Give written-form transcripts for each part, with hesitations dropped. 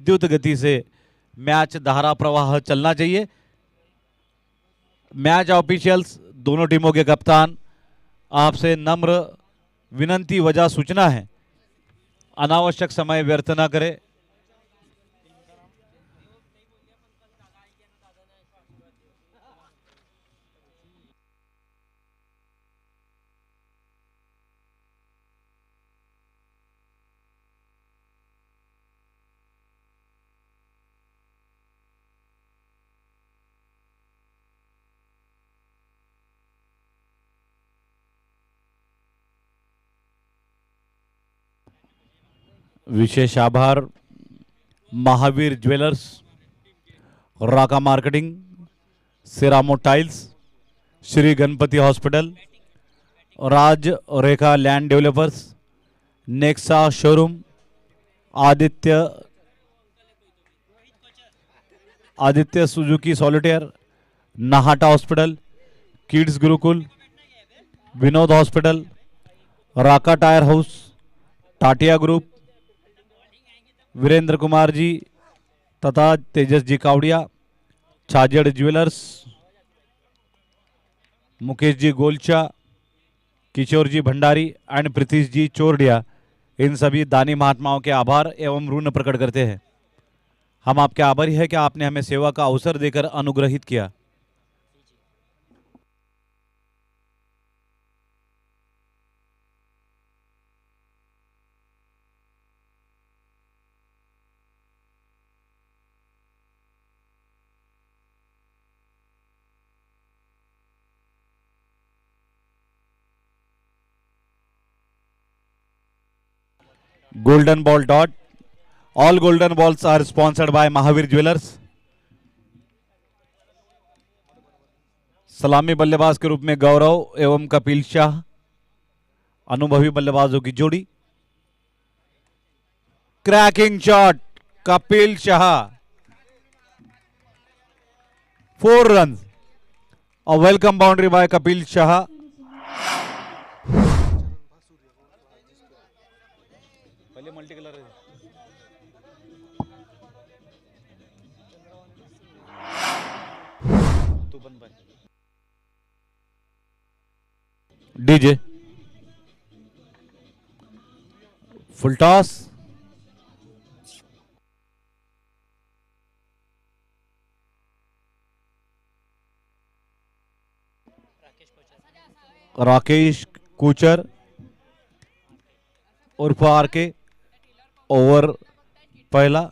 विद्युत गति से मैच धारा प्रवाह चलना चाहिए। मैच ऑफिशियल्स, दोनों टीमों के कप्तान, आपसे नम्र विनंती वजह सूचना है, अनावश्यक समय व्यर्थ ना करें। विशेष आभार Mahavir jewellers, Raka marketing, Ceramo tiles, Shri Ganpati hospital, Raj Rekha land developers, Nexa showroom, Aditya Suzuki solitaire, Nahata hospital, kids Gurukul, Vinod hospital, Raka tyre house, Tatia group, Virendra Kumar ji तथा तेजस जी कावड़िया, छाजेड़ ज्वेलर्स, मुकेश जी गोलचा, किशोर जी भंडारी एंड प्रीतीश जी चोरडिया, इन सभी दानी महात्माओं के आभार एवं ऋण प्रकट करते हैं। हम आपके आभारी हैं कि आपने हमें सेवा का अवसर देकर अनुग्रहित किया। Golden ball dot, all golden balls are sponsored by Mahavir jewellers. सलामी बल्लेबाज के रूप में गौरव एवं कपिल शाह, अनुभवी बल्लेबाजों की जोड़ी। Cracking shot, Kapil Shah, 4 run, a welcome boundary by Kapil Shah. पहले मल्टी कलर तू बंद भाई। DJ full toss, Rakesh Kochar उर्फ आर के, ओवर पहला।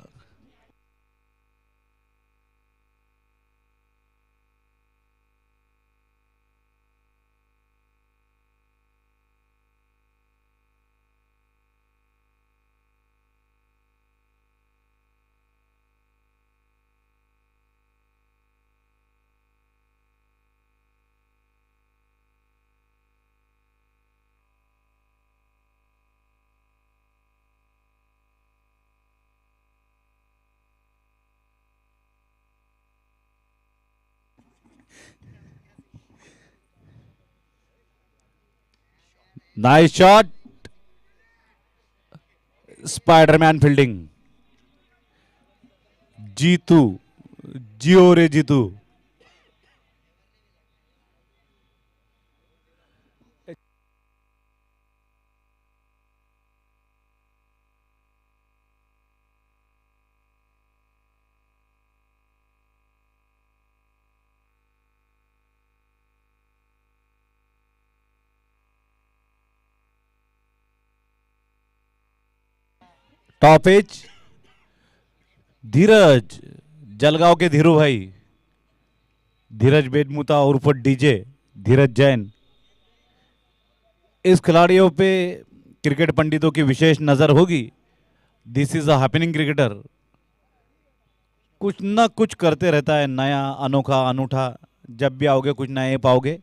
Nice shot, Spiderman fielding. Jitu, जियो रे जीतू। टॉप एज धीरज, जलगांव के धीरू भाई, धीरज बेदमुता उर्फ डीजे, धीरज जैन। इस खिलाड़ियों पे क्रिकेट पंडितों की विशेष नजर होगी। This is a happening cricketer, कुछ ना कुछ करते रहता है, नया अनोखा अनूठा। जब भी आओगे कुछ नए पाओगे।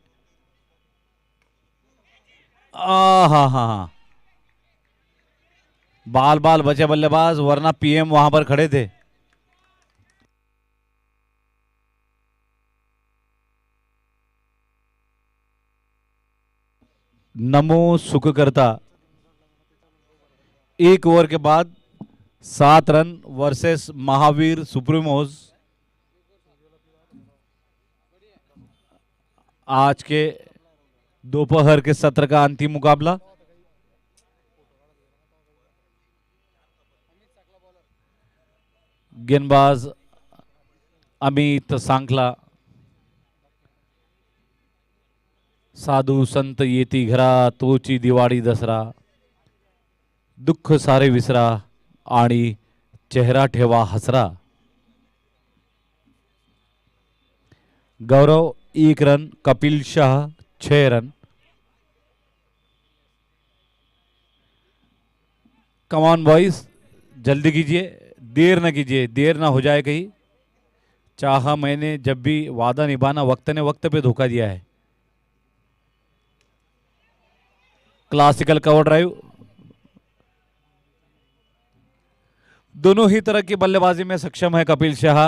हाँ हाँ हाँ, बाल बाल बचे बल्लेबाज, वरना पीएम वहां पर खड़े थे। नमो सुख करता, एक ओवर के बाद 7 रन वर्सेस महावीर सुप्रीमोज। आज के दोपहर के सत्र का अंतिम मुकाबला। गेंदबाज अमित सांखला। साधू संत येती घरा तोची दिवाळी दसरा, दुःख सारे विसरा आणि चेहरा ठेवा हसरा। गौरव 1 रन, कपिल शाह 6 रन। कमान बॉयज, जल्दी कीजिए, देर ना कीजिए, देर ना हो जाए कहीं। चाहा मैंने जब भी वादा निभाना वक्त ने वक्त पे धोखा दिया है। Classical cover drive. दोनों ही तरह की बल्लेबाजी में सक्षम है कपिल शाह।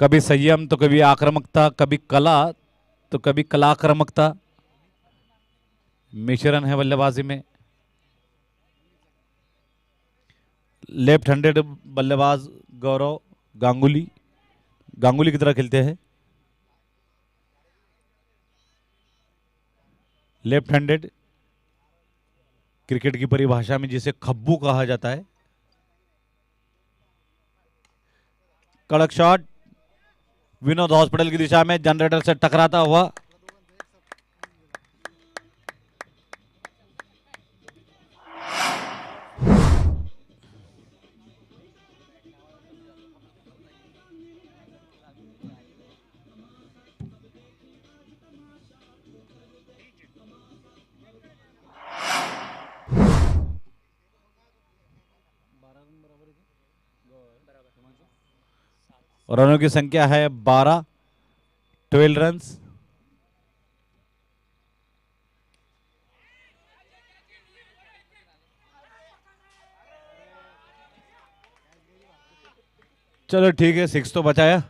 कभी संयम तो कभी आक्रामकता, कभी कला तो कभी कलाक्रामकता, मिश्रण है बल्लेबाजी में। लेफ्ट हैंडेड बल्लेबाज गौरव गांगुली की तरह खेलते हैं। लेफ्ट हैंडेड, क्रिकेट की परिभाषा में जिसे खब्बू कहा जाता है। कड़क शॉट विनोद हॉस्पिटल की दिशा में जनरेटर से टकराता हुआ। रनों की संख्या है 12 रन्स। चलो ठीक है, 6 तो बचाया।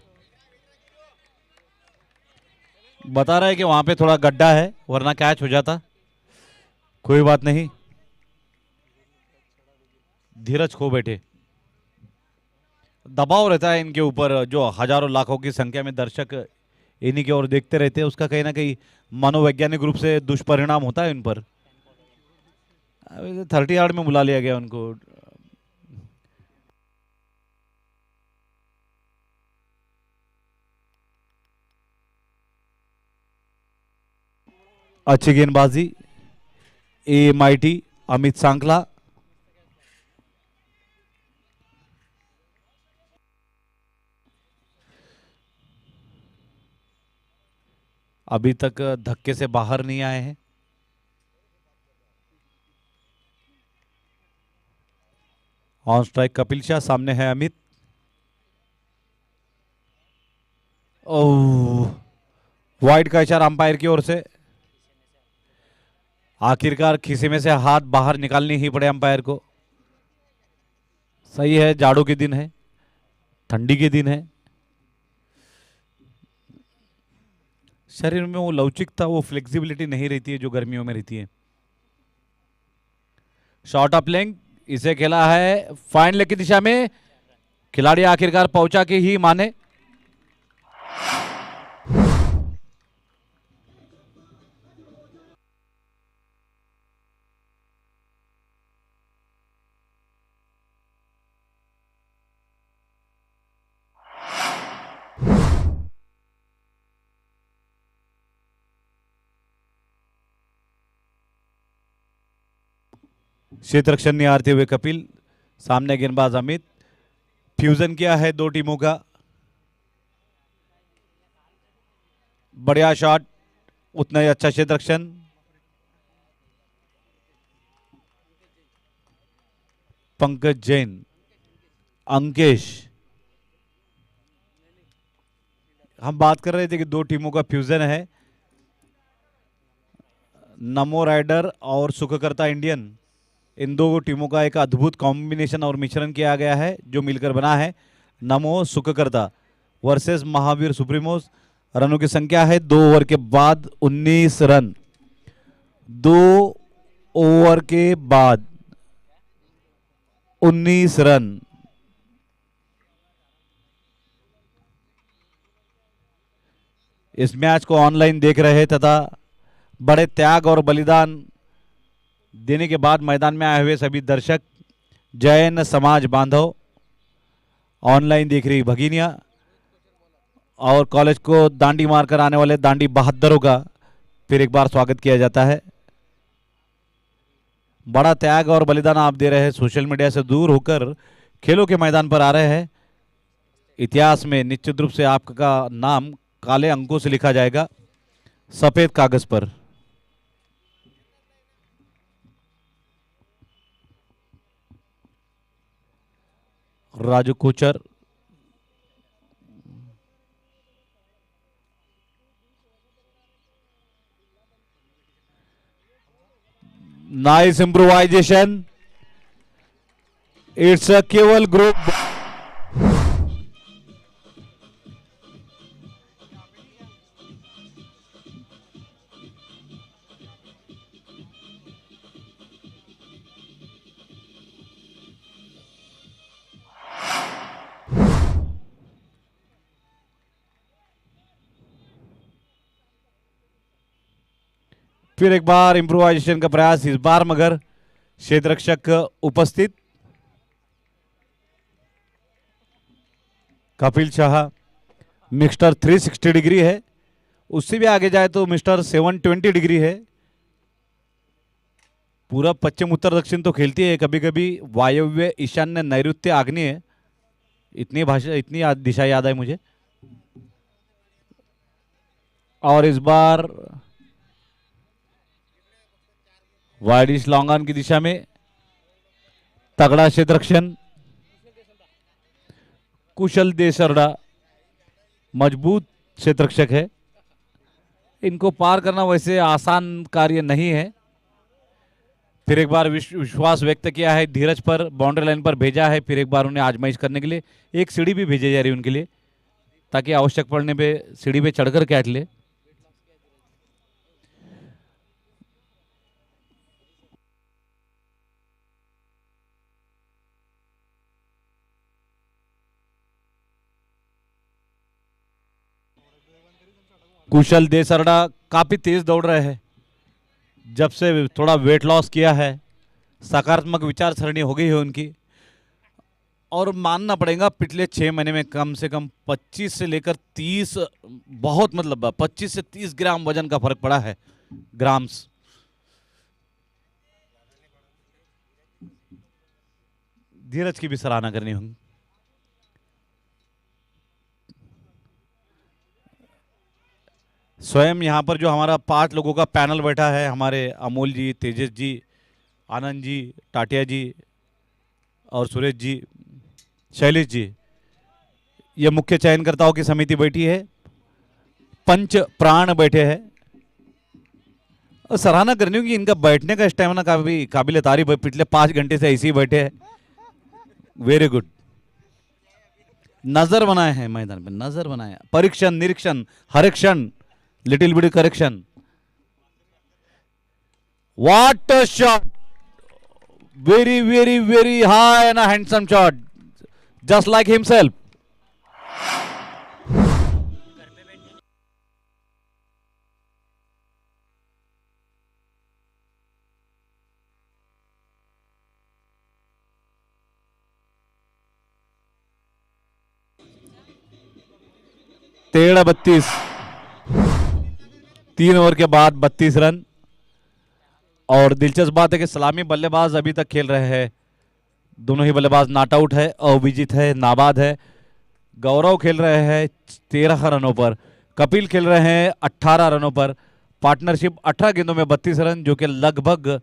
बता रहा है कि वहां पे थोड़ा गड्ढा है वरना कैच हो जाता। कोई बात नहीं, धीरज खो बैठे। दबाव रहता है इनके ऊपर, जो हजारों लाखों की संख्या में दर्शक इन्हीं की ओर देखते रहते हैं, उसका कहीं ना कहीं मनोवैज्ञानिक रूप से दुष्परिणाम होता है इन पर। 30 यार्ड में बुला लिया गया उनको। अच्छी गेंदबाजी एएमआईटी अमित सांखला। अभी तक धक्के से बाहर नहीं आए हैं। ऑन स्ट्राइक कपिल शाह, सामने है अमित। ओह, वाइड का इशारा अंपायर की ओर से। आखिरकार खीसे में से हाथ बाहर निकालनी ही पड़े अंपायर को। सही है, जाड़ों के दिन है, ठंडी के दिन है, शरीर में वो लवचिकता, वो फ्लेक्सिबिलिटी नहीं रहती है जो गर्मियों में रहती है। शॉर्ट अप लेंथ, इसे खेला है फाइन लेग की दिशा में। खिलाड़ी आखिरकार पहुंचा के ही माने। क्षेत्र रक्षण निहारते हुए कपिल, सामने गेंदबाज अमित। फ्यूजन किया है दो टीमों का। बढ़िया शॉट, उतना ही अच्छा क्षेत्र रक्षण। पंकज जैन, अंकेश, हम बात कर रहे थे कि दो टीमों का फ्यूजन है। नमो राइडर और सुखकर्ता इंडियन, इन दो टीमों का एक अद्भुत कॉम्बिनेशन और मिश्रण किया गया है जो मिलकर बना है नमो सुखकर्ता वर्सेस महावीर सुप्रीमोस। रनों की संख्या है 2 ओवर के बाद 19 रन। 2 ओवर के बाद 19 रन। इस मैच को ऑनलाइन देख रहे तथा बड़े त्याग और बलिदान देने के बाद मैदान में आए हुए सभी दर्शक, जैन समाज बांधव, ऑनलाइन देख रही भगिनियां और कॉलेज को दांडी मारकर आने वाले दांडी बहादुरों का फिर एक बार स्वागत किया जाता है। बड़ा त्याग और बलिदान आप दे रहे हैं, सोशल मीडिया से दूर होकर खेलों के मैदान पर आ रहे हैं। इतिहास में निश्चित रूप से आपका नाम काले अंकों से लिखा जाएगा, सफेद कागज पर। Raju Kochar, nice improvisation, it's a केवल ग्रुप। फिर एक बार इम्प्रोवाइजेशन का प्रयास, इस बार मगर क्षेत्ररक्षक उपस्थित। कपिल शाह मिस्टर 360 डिग्री है, उससे भी आगे जाए तो मिस्टर 720 डिग्री है। पूरा पश्चिम उत्तर दक्षिण तो खेलती है, कभी कभी वायव्य ईशान्य नैऋत्य आग्नेय, इतनी भाषा इतनी दिशा याद है मुझे। और इस बार वाइडिश लॉन्ग ऑन की दिशा में तगड़ा क्षेत्ररक्षण, कुशल देसरडा मजबूत क्षेत्ररक्षक है, इनको पार करना वैसे आसान कार्य नहीं है। फिर एक बार विश्वास व्यक्त किया है धीरज पर, बाउंड्री लाइन पर भेजा है, फिर एक बार उन्हें आजमाइश करने के लिए एक सीढ़ी भी भेजी जा रही है उनके लिए, ताकि आवश्यक पड़ने पे सीढ़ी पे चढ़कर कैच ले। कुशल देसरडा काफी तेज दौड़ रहे हैं, जब से थोड़ा वेट लॉस किया है, सकारात्मक विचार सरणी हो गई है उनकी। और मानना पड़ेगा पिछले 6 महीने में कम से कम 25 से लेकर 30, बहुत मतलब 25 से 30 ग्राम वजन का फर्क पड़ा है, ग्राम्स। धीरज की भी सराहना करनी होगी। स्वयं यहाँ पर जो हमारा 5 लोगों का पैनल बैठा है, हमारे अमोल जी, तेजस जी, आनंद जी, टाटिया जी और सुरेश जी, शैलेश जी, ये मुख्य चयनकर्ताओं की समिति बैठी है, पंच प्राण बैठे हैं। और सराहना करनी होगी, इनका बैठने का स्टेमिना काफी काबिल तारीफ है, पिछले 5 घंटे से ऐसे ही बैठे हैं, वेरी गुड। नजर बनाए हैं मैदान पे, नजर बनाए, परीक्षण निरीक्षण हर क्षण, little bit correction. What a shot, very very very high and handsome shot, just like himself. तेरह 32, 3 ओवर के बाद 32 रन। और दिलचस्प बात है कि सलामी बल्लेबाज अभी तक खेल रहे हैं, दोनों ही बल्लेबाज नॉट आउट है, अविजित है, नाबाद है। गौरव खेल रहे हैं 13 रनों पर, कपिल खेल रहे हैं 18 रनों पर। पार्टनरशिप 18 गेंदों में 32 रन, जो कि लगभग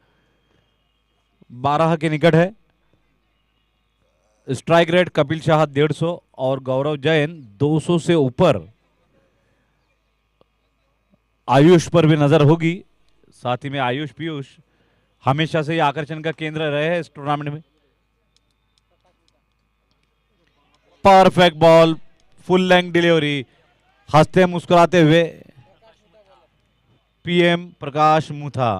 12 के निकट है। स्ट्राइक रेट कपिल शाह 150 और गौरव जैन 200 से ऊपर। आयुष पर भी नजर होगी, साथ ही में आयुष पीयूष हमेशा से ही आकर्षण का केंद्र रहे हैं इस टूर्नामेंट में। Perfect ball, full length delivery, हंसते मुस्कुराते हुए पीएम प्रकाश मुथा।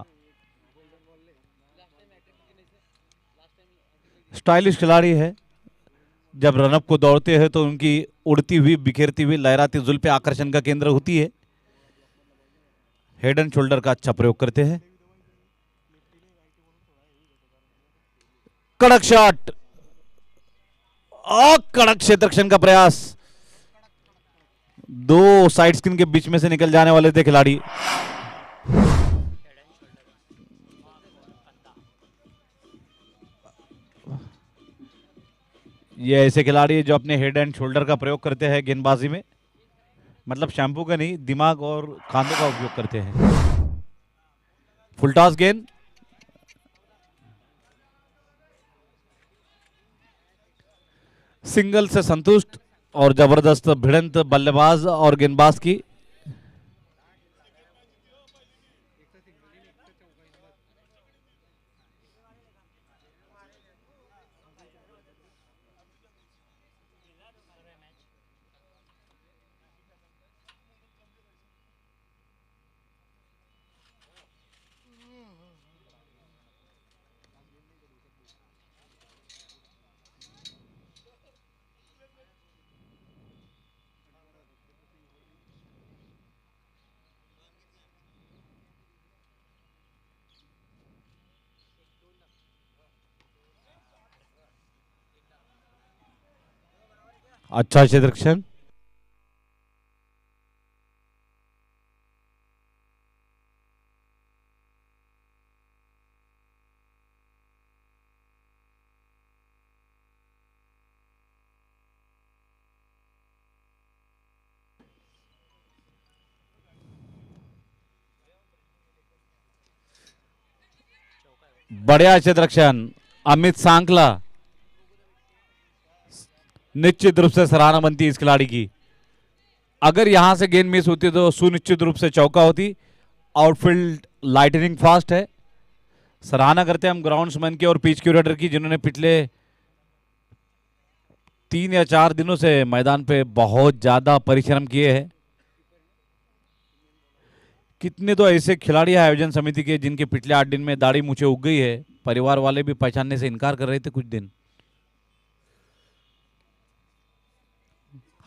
स्टाइलिश खिलाड़ी है। जब रनअप को दौड़ते हैं तो उनकी उड़ती हुई, बिखेरती हुई, लहराती जुल्फे आकर्षण का केंद्र होती है। हेड एंड शोल्डर का अच्छा प्रयोग करते हैं। कड़क शॉट और कड़क क्षेत्ररक्षण का प्रयास। दो साइड स्किन के बीच में से निकल जाने वाले थे खिलाड़ी। ये ऐसे खिलाड़ी जो अपने हेड एंड शोल्डर का प्रयोग करते हैं गेंदबाजी में, मतलब शैम्पू का नहीं, दिमाग और खांदों का उपयोग करते हैं। फुलटॉस गेंद, सिंगल से संतुष्ट और जबरदस्त भिड़ंत बल्लेबाज और गेंदबाज की। अच्छा क्षेत्ररक्षण। बढ़िया क्षेत्ररक्षण। अमित सांकला, निश्चित रूप से सराहना बनती है इस खिलाड़ी की। अगर यहां से गेंद मिस होती तो सुनिश्चित रूप से चौका होती। आउटफील्ड लाइटनिंग फास्ट है। सराहना करते हैं हम ग्राउंड्समैन की और पिच क्यूरेटर की, जिन्होंने पिछले 3 या 4 दिनों से मैदान पे बहुत ज्यादा परिश्रम किए हैं। कितने तो ऐसे खिलाड़ी हैं आयोजन समिति के जिनके पिछले 8 दिन में दाढ़ी मूछें उग गई है। परिवार वाले भी पहचानने से इनकार कर रहे थे कुछ दिन।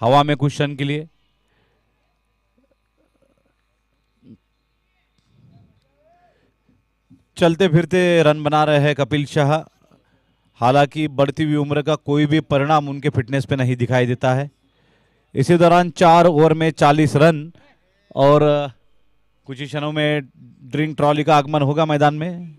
हवा में कुछ क्षण के लिए चलते फिरते रन बना रहे हैं कपिल शाह। हालांकि बढ़ती हुई उम्र का कोई भी परिणाम उनके फिटनेस पे नहीं दिखाई देता है। इसी दौरान 4 ओवर में 40 रन और कुछ ही क्षणों में ड्रिंक ट्रॉली का आगमन होगा मैदान में।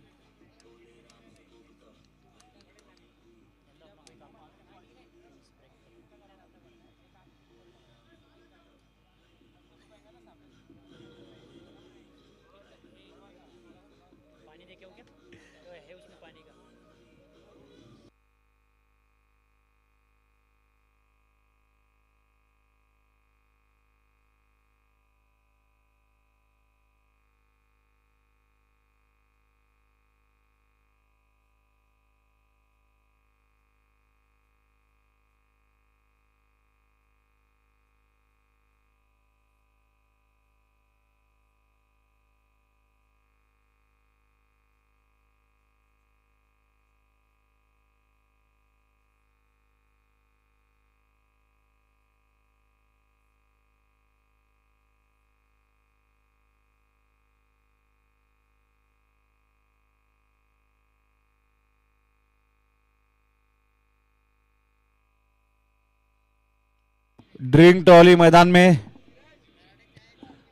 ड्रिंक ट्रॉली मैदान में,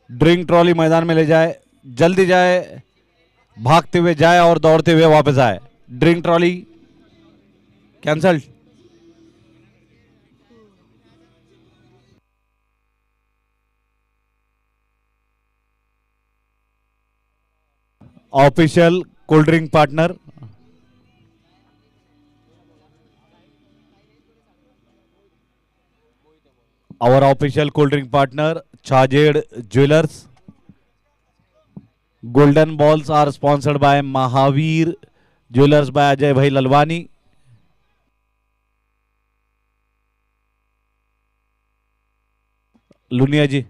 ड्रिंक ट्रॉली मैदान में ले जाए, जल्दी जाए, भागते हुए जाए और दौड़ते हुए वापस आए। Drink trolley cancel. Official cold drink partner, our official cold drink partner Chajed Jewelers. Golden balls are sponsored by Mahavir Jewelers by Ajay Bhai Lalwani. Lunia ji,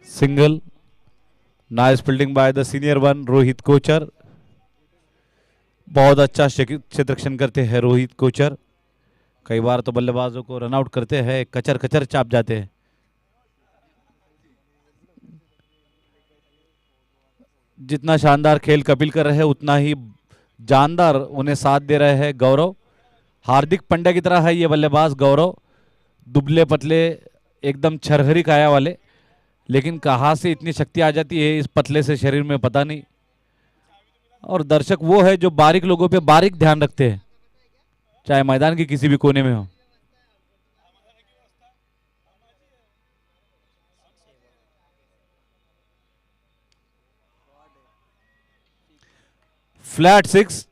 single, nice fielding by the senior one Rohit Kochar. बहुत अच्छा क्षेत्ररक्षण करते हैं रोहित कोचर। कई बार तो बल्लेबाजों को run out करते हैं, कचर कचर चाप जाते हैं। जितना शानदार खेल कपिल कर रहे हैं उतना ही जानदार उन्हें साथ दे रहे हैं गौरव। हार्दिक पांड्या की तरह है ये बल्लेबाज गौरव, दुबले पतले एकदम छरहरी काया वाले, लेकिन कहाँ से इतनी शक्ति आ जाती है इस पतले से शरीर में पता नहीं। और दर्शक वो है जो बारीक लोगों पे बारीक ध्यान रखते हैं, चाहे मैदान के किसी भी कोने में हो। फ्लैट 6।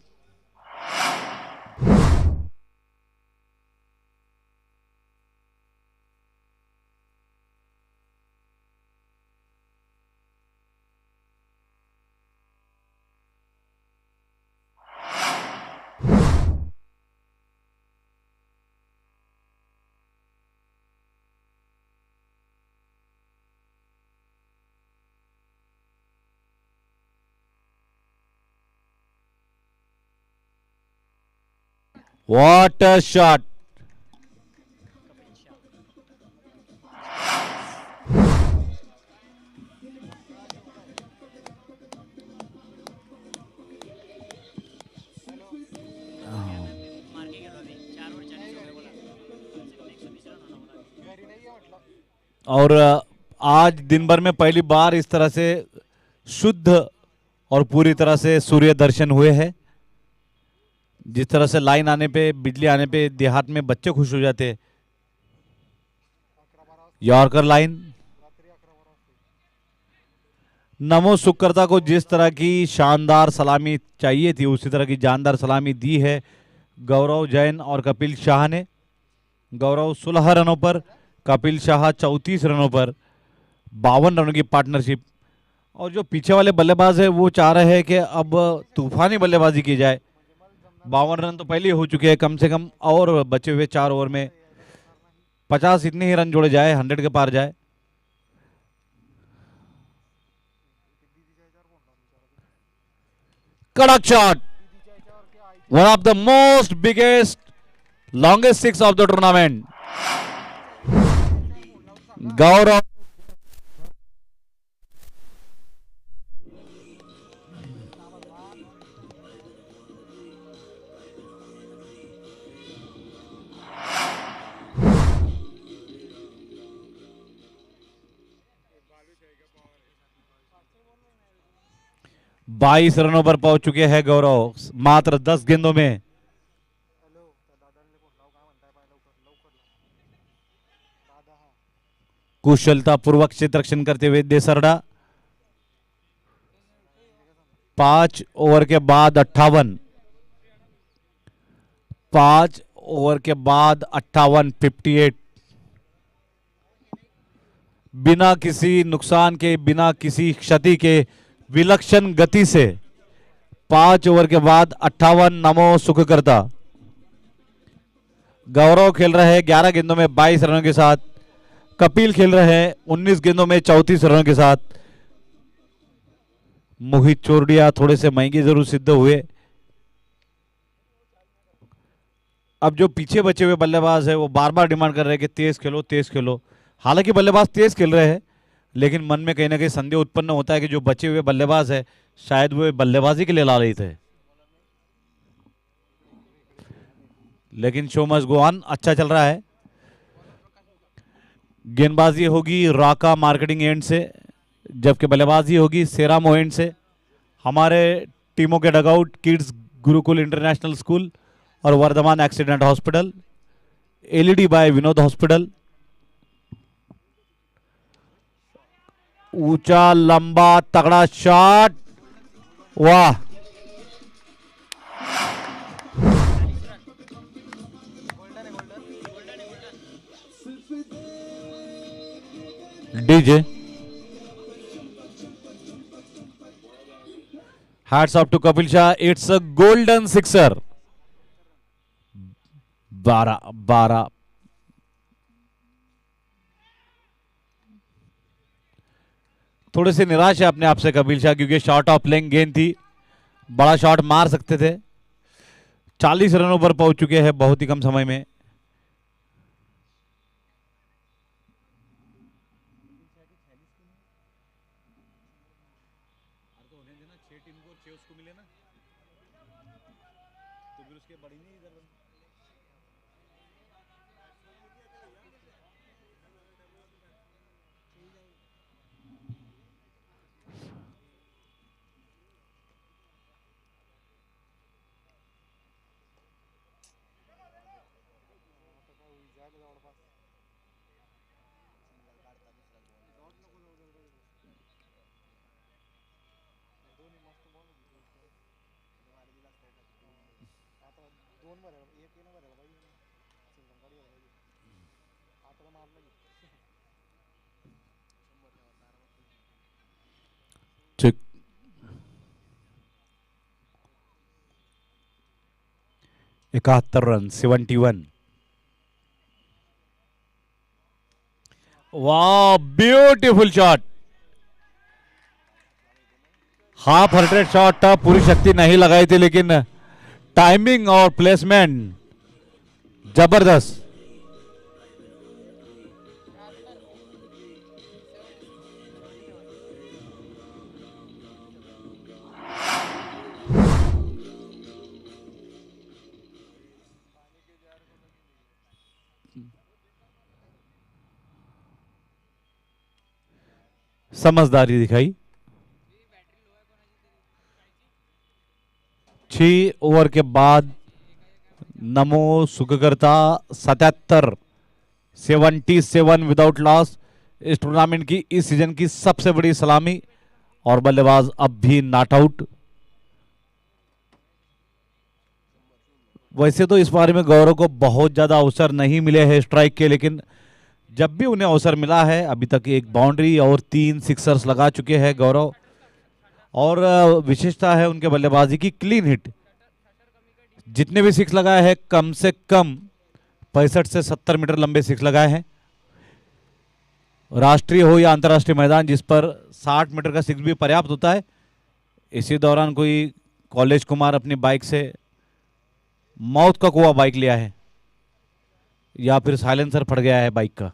What a shot! और आज दिन भर में पहली बार इस तरह से शुद्ध और पूरी तरह से सूर्य दर्शन हुए हैं। जिस तरह से लाइन आने पे, बिजली आने पे देहात में बच्चे खुश हो जाते हैं। यॉर्कर लाइन, नमो सुकर्ता को जिस तरह की शानदार सलामी चाहिए थी उसी तरह की जानदार सलामी दी है गौरव जैन और कपिल शाह ने। गौरव 16 रनों पर, कपिल शाह 34 रनों पर, 52 रनों की पार्टनरशिप। और जो पीछे वाले बल्लेबाज है वो चाह रहे हैं कि अब तूफानी बल्लेबाजी की जाए। 52 रन तो पहले हो चुके हैं, कम से कम और बचे हुए 4 ओवर में 50 इतने ही रन जोड़े जाए, 100 के पार जाए। कड़क shot, one of the most biggest longest six of the tournament. Gaurav 22 रनों पर पहुंच चुके हैं गौरव, मात्र 10 गेंदों में। कुशलता पूर्वक क्षेत्ररक्षण करते हुए देसरडा। 5 ओवर के बाद 58, 5 ओवर के बाद 58, 58। बिना किसी नुकसान के, बिना किसी क्षति के, विलक्षण गति से 5 ओवर के बाद 58 नमो सुख करता। गौरव खेल रहे हैं 11 गेंदों में 22 रनों के साथ। कपिल खेल रहे हैं 19 गेंदों में 34 रनों के साथ। मोहित चोरडिया थोड़े से महंगे जरूर सिद्ध हुए। अब जो पीछे बचे हुए बल्लेबाज है वो बार बार डिमांड कर रहे हैं कि तेज खेलो, तेज खेलो। हालांकि बल्लेबाज तेज खेल रहे हैं, लेकिन मन में कहीं ना कहीं संदेह उत्पन्न होता है कि जो बचे हुए बल्लेबाज है शायद वो बल्लेबाजी के लिए लालयित है। लेकिन शो मस्ट गो ऑन, अच्छा चल रहा है। गेंदबाजी होगी राका मार्केटिंग एंड से, जबकि बल्लेबाजी होगी सेरामो एंड से। हमारे टीमों के dugout kids Gurukul international school और Vardhman accident hospital, LED by Vinod hospital. ऊंचा लंबा तगड़ा शॉट, वाह। DJ hats off to Kapil Shah, it's a golden sixer. 12 12 थोड़े से निराश है अपने आप से कपिल शाह, क्योंकि शॉर्ट ऑफ प्लेइंग गेंद थी, बड़ा शॉट मार सकते थे। 40 रनों पर पहुंच चुके हैं बहुत ही कम समय में। ठीक, 71 रन, 71। वाह, beautiful shot, half hurted shot था, पूरी शक्ति नहीं लगाई थी, लेकिन टाइमिंग और प्लेसमेंट जबरदस्त। समझदारी दिखाई। 6 ओवर के बाद नमो सुखकर्ता 77 विदाउट लॉस, इस टूर्नामेंट की इस सीजन की सबसे बड़ी सलामी, और बल्लेबाज अब भी नॉट आउट। वैसे तो इस बारे में गौरव को बहुत ज्यादा अवसर नहीं मिले हैं स्ट्राइक के, लेकिन जब भी उन्हें अवसर मिला है अभी तक 1 बाउंड्री और 3 सिक्सर्स लगा चुके हैं गौरव। और विशेषता है उनके बल्लेबाजी की क्लीन हिट, जितने भी सिक्स लगाए हैं कम से कम 65 से 70 मीटर लंबे सिक्स लगाए हैं। राष्ट्रीय हो या अंतर्राष्ट्रीय मैदान, जिस पर 60 मीटर का सिक्स भी पर्याप्त होता है। इसी दौरान कोई कॉलेज कुमार अपनी बाइक से मौत का कुआं बाइक लिया है, या फिर साइलेंसर फट गया है बाइक का।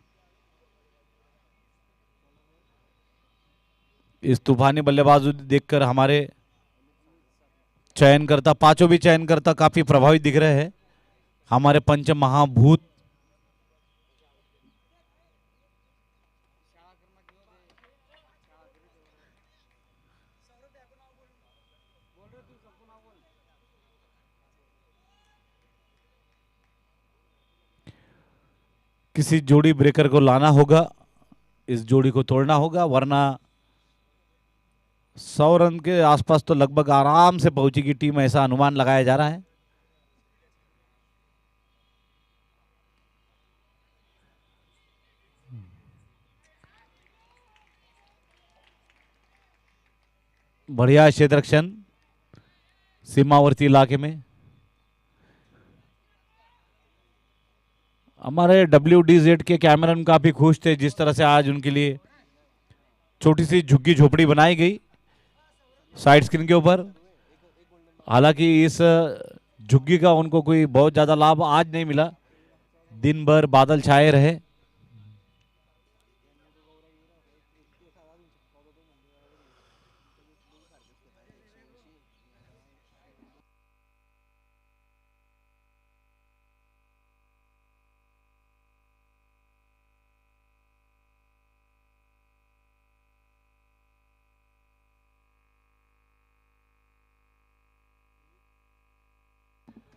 इस तूफानी बल्लेबाज देखकर हमारे चयनकर्ता, पांचों भी चयनकर्ता काफी प्रभावित दिख रहे हैं। हमारे पंच महाभूत किसी जोड़ी ब्रेकर को लाना होगा, इस जोड़ी को तोड़ना होगा, वरना 100 रन के आसपास तो लगभग आराम से पहुंचेगी टीम, ऐसा अनुमान लगाया जा रहा है। बढ़िया क्षेत्ररक्षण सीमावर्ती इलाके में। हमारे WDZ के कैमरन काफी खुश थे जिस तरह से आज उनके लिए छोटी सी झुग्गी झोपड़ी बनाई गई साइड स्क्रीन के ऊपर। हालांकि इस झुग्गी का उनको कोई बहुत ज्यादा लाभ आज नहीं मिला, दिन भर बादल छाए रहे।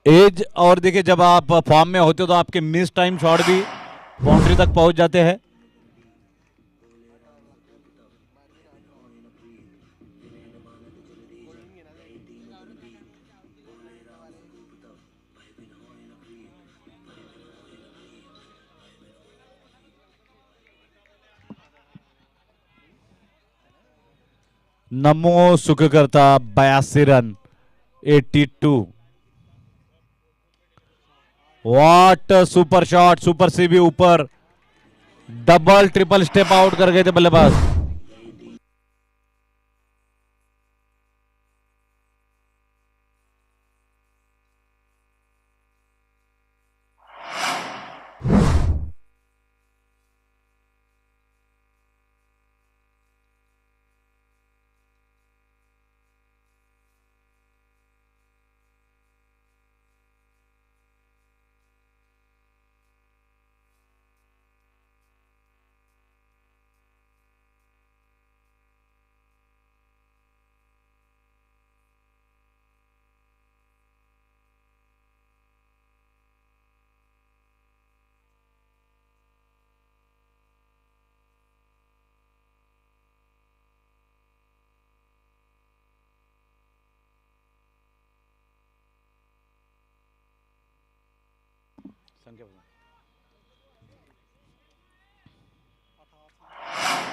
एज और देखिए, जब आप फॉर्म में होते हो तो आपके मिस टाइम शॉट भी बाउंड्री तक पहुंच जाते हैं। Namo Sukhkarta 82 run, 82। What super shot, super सी भी ऊपर, डबल ट्रिपल स्टेप आउट कर गए थे बल्लेबाज।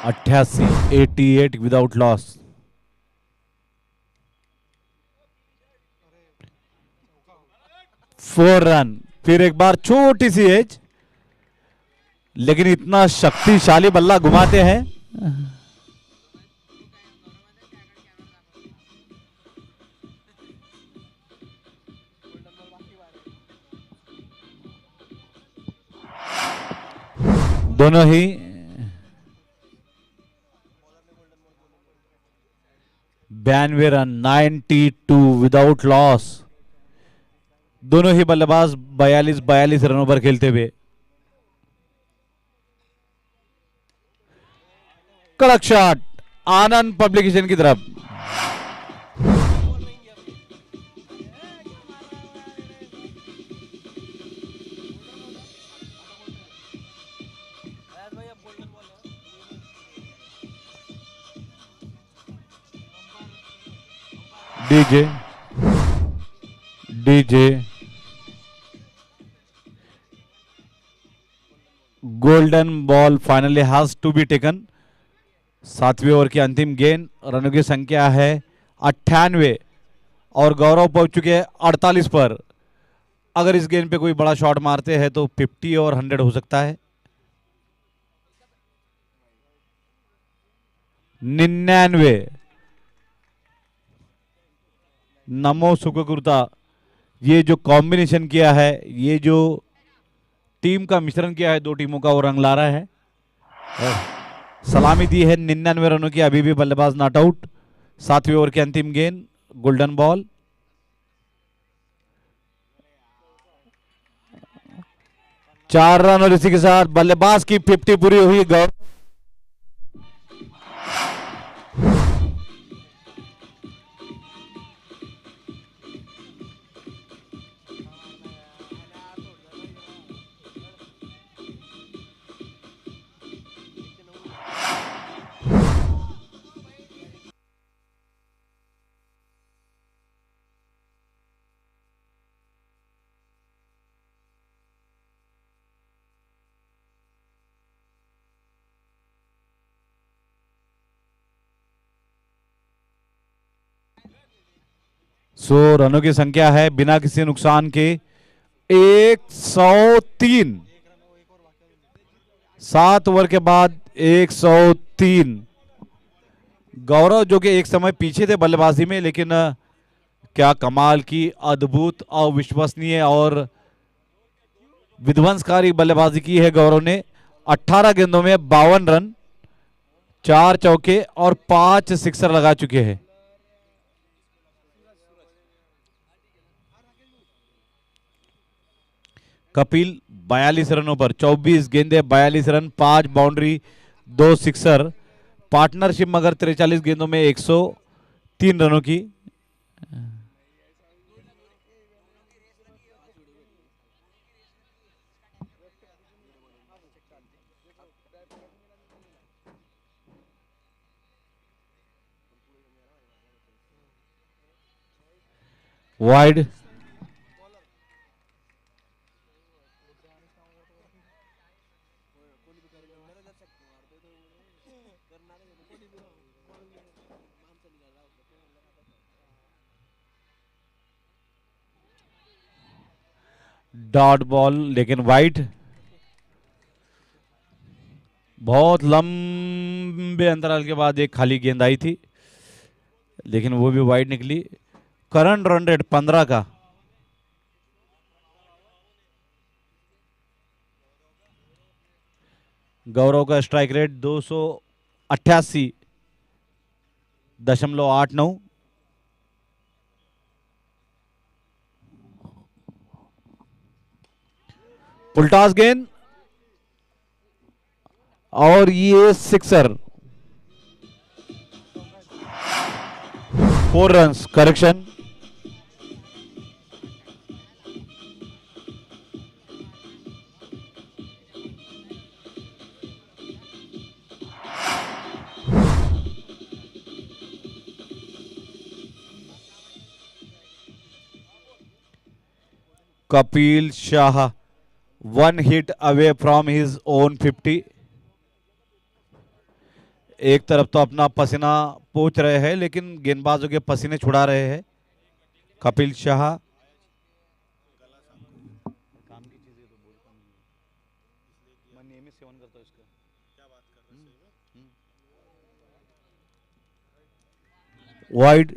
अट्ठासी 88 विदाउट लॉस। 4 रन। फिर एक बार छोटी सी एज, लेकिन इतना शक्तिशाली बल्ला घुमाते हैं। दोनों ही 92 रन, 92 विदाउट लॉस। दोनों ही बल्लेबाज 42 रनों पर खेलते हुए। कड़क शॉट आनंद पब्लिकेशन की तरफ। DJ DJ golden ball finally has to be taken. 7वें ओवर की अंतिम गेंद, रनों की संख्या है 98 और गौरव पहुंच चुके हैं 48 पर। अगर इस गेंद पे कोई बड़ा शॉट मारते हैं तो 50 और 100 हो सकता है। 99। नमो सुखकुर्ता, ये जो कॉम्बिनेशन किया है, ये जो टीम का मिश्रण किया है दो टीमों का, वो रंग ला रहा है। सलामी दी है 99 रनों की, अभी भी बल्लेबाज नॉट आउट। 7वें ओवर की अंतिम गेंद, गोल्डन बॉल। चार रन और इसी के साथ बल्लेबाज की 50 पूरी हुई। गौरव रनों की संख्या है बिना किसी नुकसान के 103। 7 ओवर के बाद 103। गौरव जो कि एक समय पीछे थे बल्लेबाजी में, लेकिन क्या कमाल की अद्भुत अविश्वसनीय और विध्वंसकारी बल्लेबाजी की है गौरव ने। 18 गेंदों में 52 रन, 4 चौके और 5 सिक्सर लगा चुके हैं। कपिल 42 रनों पर, 24 गेंदे, 42 रन, 5 बाउंड्री, 2 सिक्सर। पार्टनरशिप मगर 43 गेंदों में 103 रनों की। वाइड। डॉट बॉल, लेकिन वाइड। बहुत लंबे अंतराल के बाद एक खाली गेंद आई थी, लेकिन वो भी वाइड निकली। करंट रन रेट 15 का। गौरव का स्ट्राइक रेट 288.89। पुलटास गेंद और ये sixer. 4 runs. Correction. Kapil Shah one hit away from his own 50। एक तरफ तो अपना पसीना पोंछ रहे हैं लेकिन गेंदबाजों के पसीने छुड़ा रहे हैं कपिल शाह। वाइड।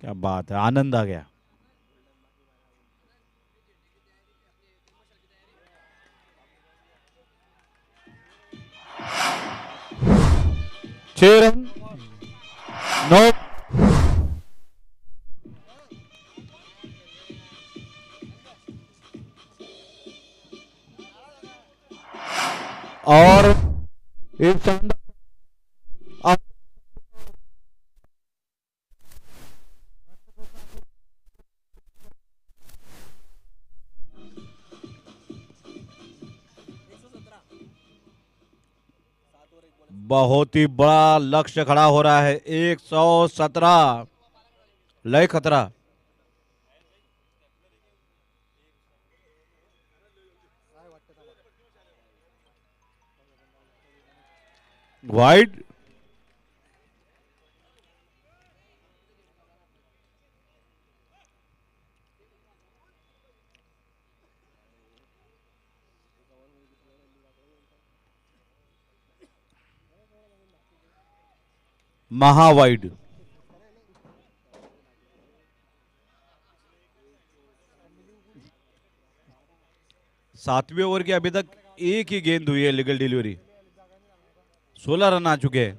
क्या बात है, आनंद आ गया। छह रन। नो। और इस शानदार बहुत ही बड़ा लक्ष्य खड़ा हो रहा है। 117 लय खतरा। वाइड। महावाइड। 7वें ओवर की अभी तक एक ही गेंद हुई है लीगल डिलीवरी। 16 रन आ चुके हैं।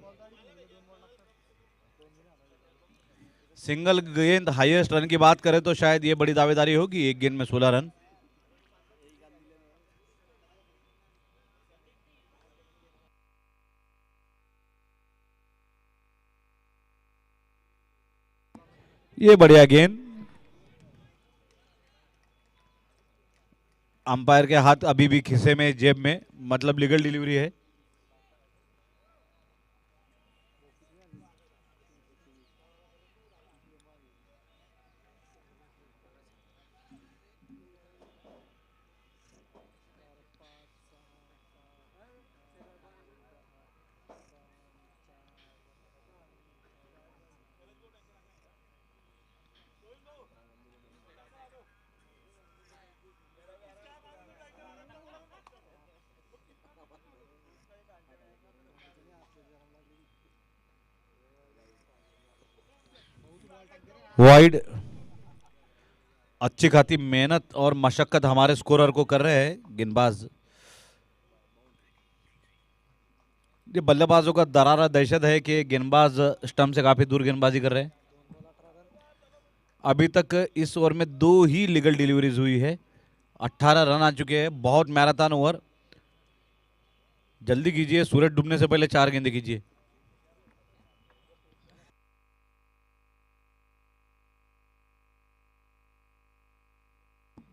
सिंगल गेंद हाईएस्ट रन की बात करें तो शायद ये बड़ी दावेदारी होगी, एक गेंद में 16 रन। ये बढ़िया गेंद। अंपायर के हाथ अभी भी खिसे में, जेब में, मतलब लीगल डिलीवरी है। वाइड। अच्छी खासी मेहनत और मशक्कत हमारे स्कोरर को कर रहे हैं गेंदबाज। ये बल्लेबाजों का दरारा दहशत है कि गेंदबाज स्टंप से काफी दूर गेंदबाजी कर रहे हैं। अभी तक इस ओवर में 2 ही लीगल डिलीवरीज हुई है। 18 रन आ चुके हैं। बहुत मैराथन ओवर। जल्दी कीजिए, सूरज डूबने से पहले 4 गेंदे कीजिए।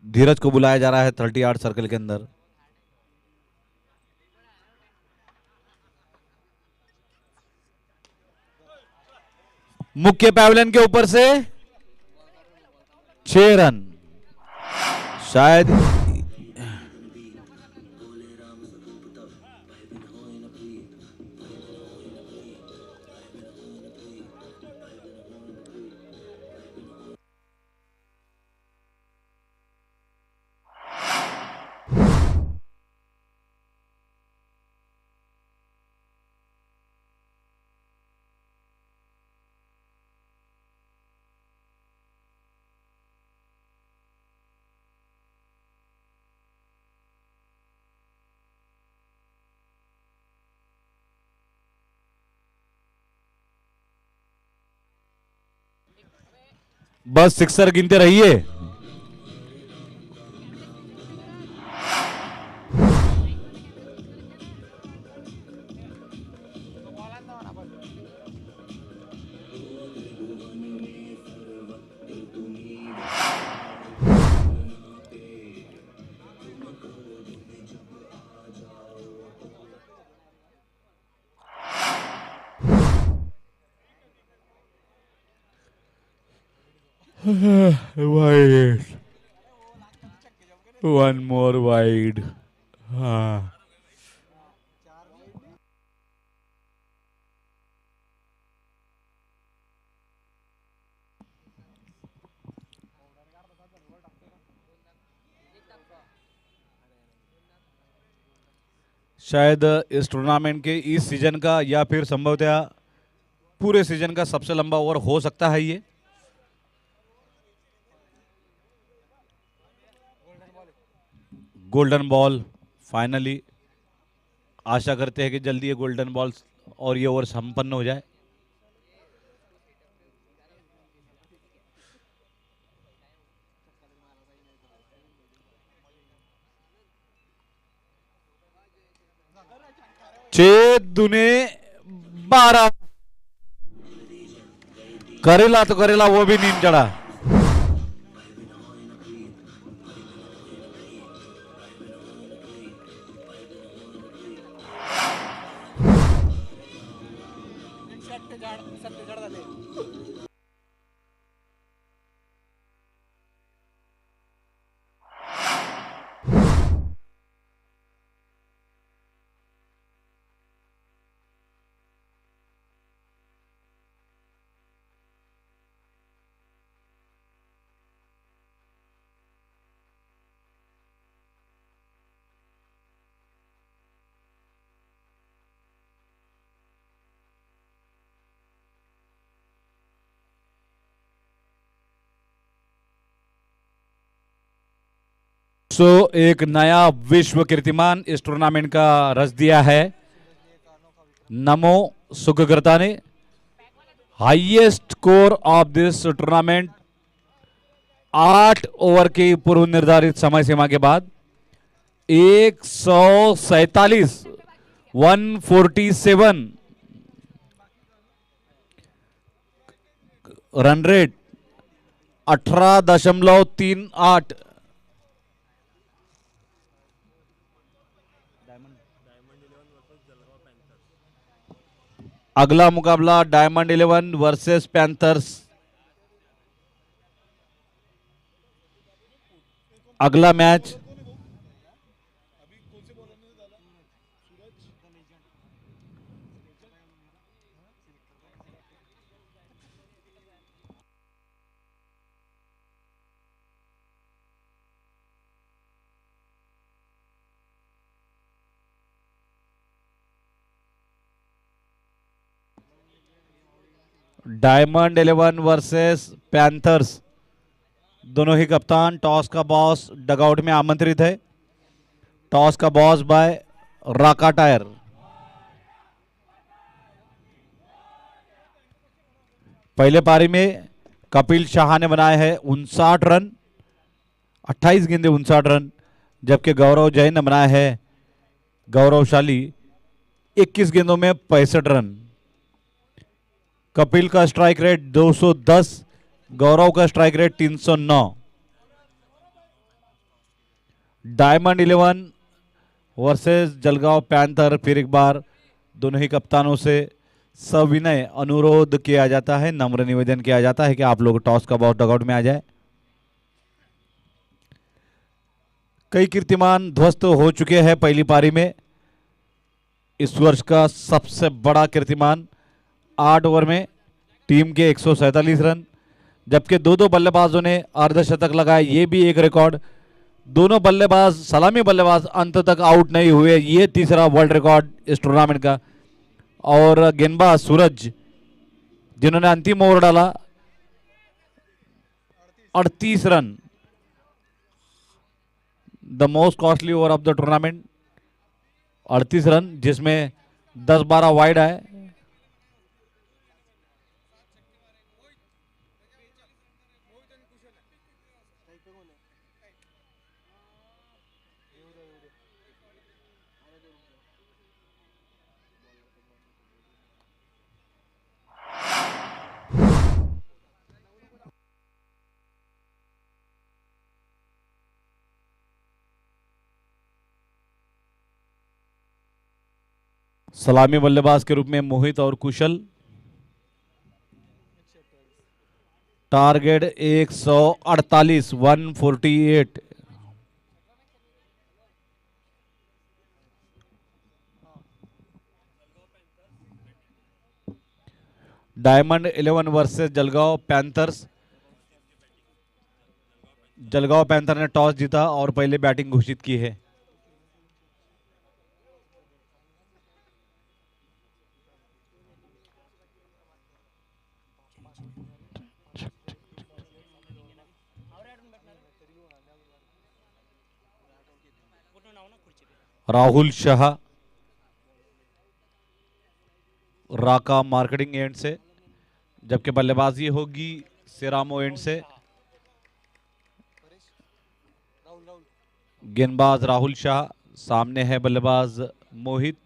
धीरज को बुलाया जा रहा है 38 सर्कल के अंदर। मुख्य पैवेलियन के ऊपर से 6 रन। शायद बस सिक्सर गिनते रहिए। Wide. One more wide. हाँ. शायद इस टूर्नामेंट के इस सीजन का या फिर संभवतः पूरे सीजन का सबसे लंबा ओवर हो सकता है ये. Golden ball finally. आशा करते हैं कि जल्दी ये गोल्डन बॉल और ये ओवर संपन्न हो जाए. छह दूने 12. करेला तो करेला, वो भी नींद चढ़ा. एक नया विश्व कीर्तिमान इस टूर्नामेंट का रच दिया है नमो सुखकर्ता ने. Highest score of this tournament 8 over की पूर्व निर्धारित समय सीमा के बाद 147 147 रन रेट 18.38. अगला मुकाबला डायमंड 11 वर्सेस पैंथर्स. अगला मैच डायमंड 11 वर्सेस पैंथर्स. दोनों ही कप्तान टॉस का बॉस डगआउट में आमंत्रित है. टॉस का बॉस बाय राका टायर. पहले पारी में कपिल शाह ने बनाए हैं 59 रन, 28 गेंदे 59 रन, जबकि गौरव जैन ने बनाया है गौरवशाली 21 गेंदों में 65 रन. कपिल का स्ट्राइक रेट 210, गौरव का strike rate 309. Diamond 11 versus Jalgaon panther. फिर एक बार दोनों ही कप्तानों से सविनय अनुरोध किया जाता है, नम्र निवेदन किया जाता है कि आप लोग टॉस का बॉस डगआउट में आ जाए. कई कीर्तिमान ध्वस्त हो चुके हैं पहली पारी में. इस वर्ष का सबसे बड़ा कीर्तिमान 8 ओवर में टीम के 147 रन, जबकि दो बल्लेबाजों ने अर्धशतक लगाए. ये भी एक रिकॉर्ड. दोनों बल्लेबाज सलामी बल्लेबाज अंत तक आउट नहीं हुए. ये तीसरा वर्ल्ड रिकॉर्ड इस टूर्नामेंट का. और गेंदबाज सूरज जिन्होंने अंतिम ओवर डाला 38 run, the most costly over of the tournament. 38 run जिसमें 10-12 वाइड है. सलामी बल्लेबाज के रूप में मोहित और Kushal. Target 148, 148। Diamond 11 versus Jalgaon panthers. Jalgaon panther ने टॉस जीता और पहले बैटिंग घोषित की है। राहुल शाह राका मार्केटिंग एंड से, जबकि बल्लेबाजी होगी सेरामो एंड से। गेंदबाज राहुल शाह, सामने है बल्लेबाज Mohit.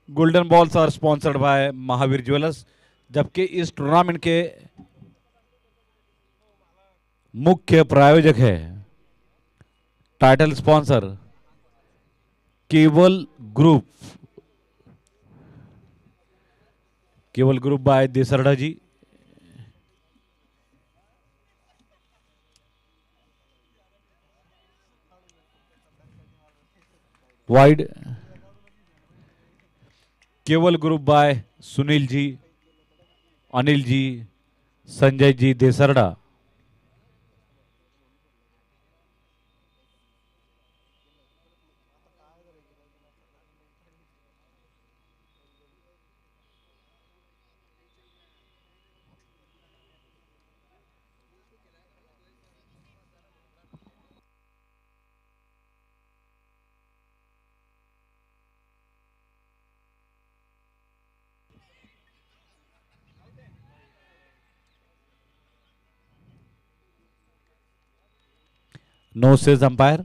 Golden balls are sponsored by Mahavir jewellers, जबकि इस टूर्नामेंट के मुख्य प्रायोजक है, title sponsor Keval group. Keval group by Desarda ji. Wide Keval group by Sunil ji, Anil ji, Sanjay ji Desarda. No says umpire.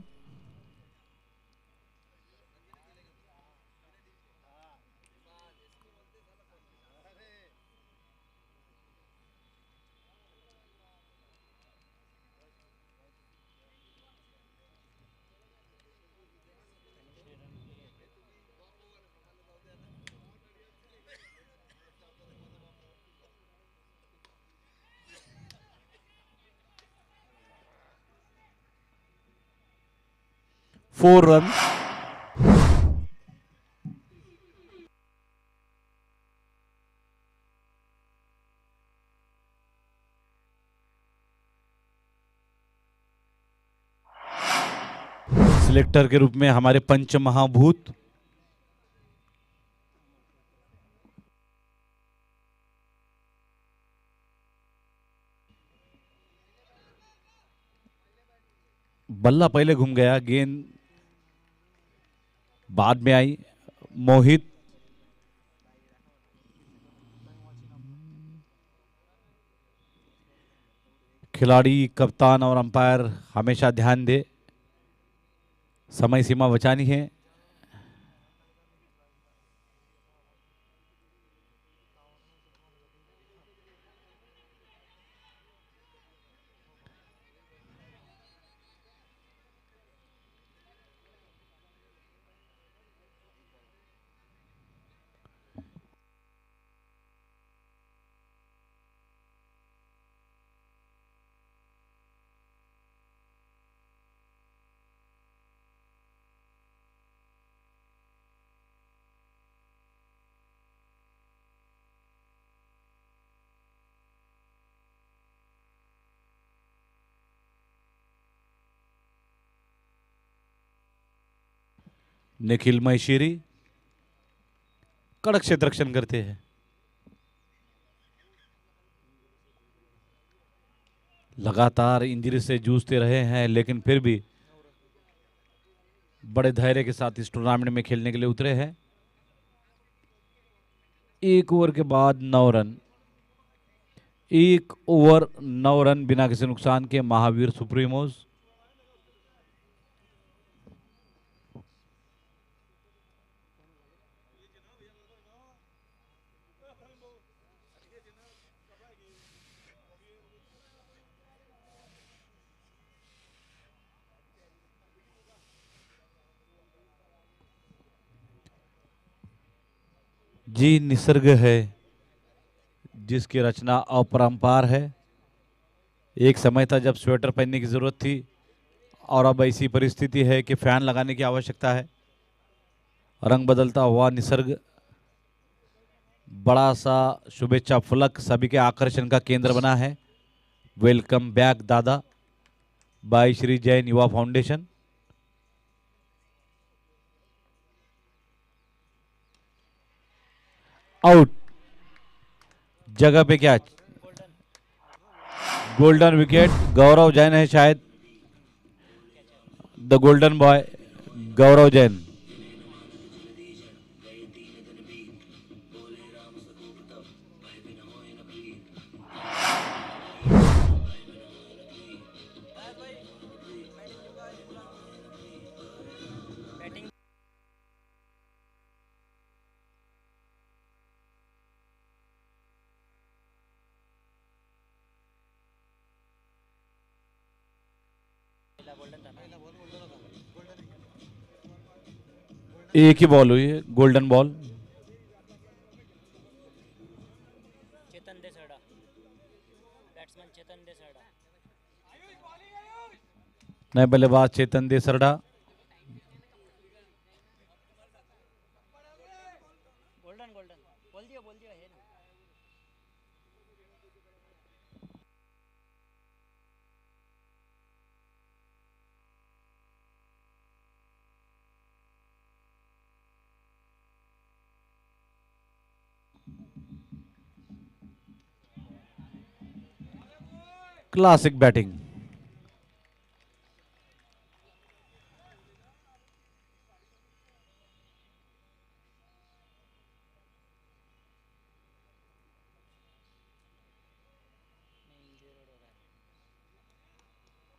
Four run. Selector के रूप में हमारे पंच महाभूत बल्ला पहले घूम गया, गेंद बाद में आई। मोहित खिलाड़ी, कप्तान और अंपायर हमेशा ध्यान दे, समय सीमा बचानी है। निखिल महेश्वरी कड़क क्षेत्र रक्षण करते हैं। लगातार इंजरी से जूझते रहे हैं, लेकिन फिर भी बड़े धैर्य के साथ इस टूर्नामेंट में खेलने के लिए उतरे हैं। एक ओवर के बाद 9 रन। एक ओवर 9 रन बिना किसी नुकसान के महावीर सुप्रीमोज। जी निसर्ग है जिसकी रचना अपरंपार है। एक समय था जब स्वेटर पहनने की जरूरत थी और अब ऐसी परिस्थिति है कि फैन लगाने की आवश्यकता है। रंग बदलता हुआ निसर्ग, बड़ा सा शुभेच्छा फलक सभी के आकर्षण का केंद्र बना है। वेलकम बैक दादा बाय श्री जैन युवा फाउंडेशन। आउट। जगह पे क्या, गोल्डन विकेट, गौरव जैन है शायद, द गोल्डन बॉय गौरव जैन। एक ही बॉल हुई है, गोल्डन बॉल। चेतन देसरडा, बैट्समैन चेतन देसरडा। नए बल्लेबाज चेतन देसरडा। गोल्डन गोल्डन बोल दिया है ना। Classic batting.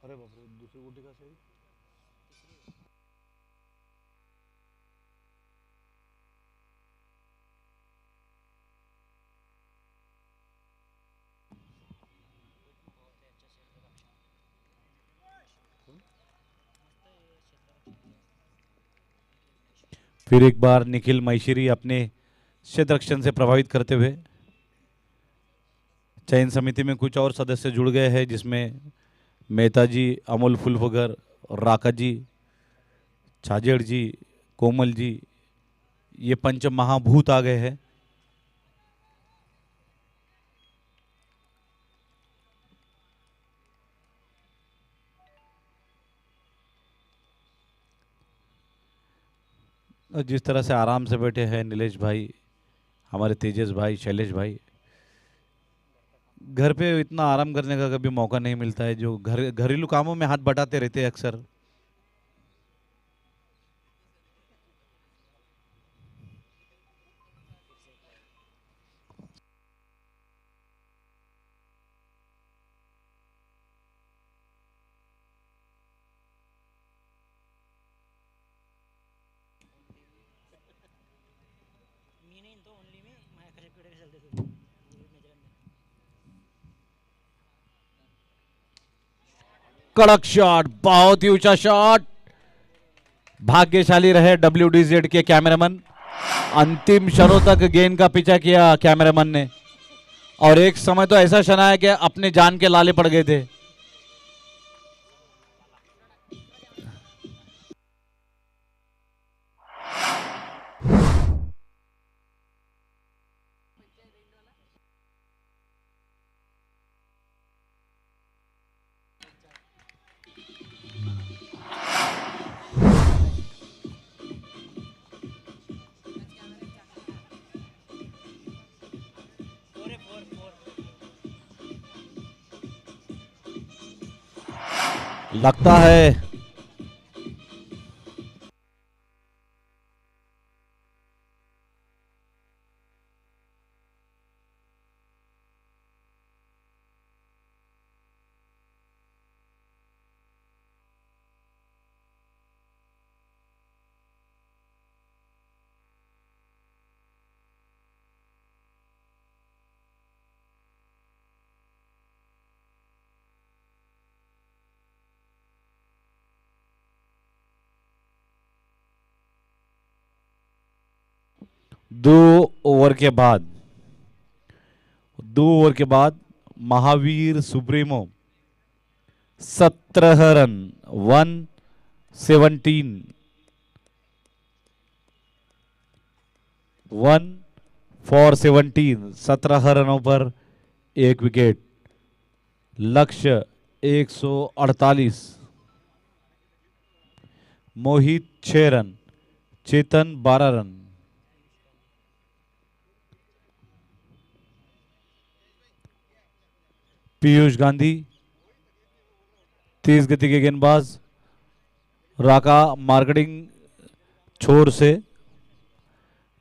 अरे बाप रे, दूसरी गुटी का सही। फिर एक बार निखिल मैशिरी अपने क्षेत्ररक्षण से प्रभावित करते हुए। चयन समिति में कुछ और सदस्य जुड़ गए हैं जिसमें मेहता जी, अमोल फुलफगर, राका जी, छाजेड़ जी, कोमल जी, ये पंच महाभूत आ गए हैं। और जिस तरह से आराम से बैठे हैं नीलेश भाई, हमारे तेजस भाई, शैलेश भाई, घर पे इतना आराम करने का कभी मौका नहीं मिलता है, जो घरेलू कामों में हाथ बटाते रहते हैं अक्सर। मी नहीं तो ओनली में मैं करीब करीब चलते थे न्यूजीलैंड में। कड़क शॉट, बहुत ही ऊंचा शॉट। भाग्यशाली रहे WDZ के कैमरामैन, अंतिम क्षणों तक गेंद का पीछा किया कैमरामैन ने, और एक समय तो ऐसा शनाया कि अपने जान के लाले पड़ गए थे। Four four four. लगता है दो ओवर के बाद 2 ओवर के बाद महावीर सुप्रीमो 17 रन 117 1 for 17 17 रनों पर एक विकेट। लक्ष्य 148। मोहित 6 रन, चेतन 12 रन। पीयूष गांधी तेज गति के गेंदबाज राका मार्केटिंग छोर से,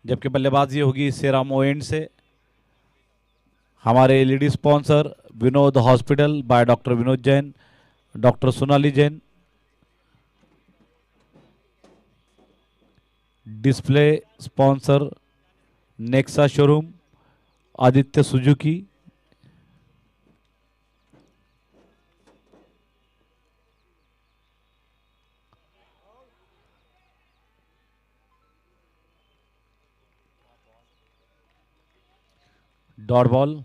जबकि बल्लेबाजी होगी सेरामो एंड से। हमारे LED sponsor Vinod hospital by doctor Vinod Jain, doctor Sonali Jain. Display sponsor Nexa showroom, Aditya Suzuki. Dot ball.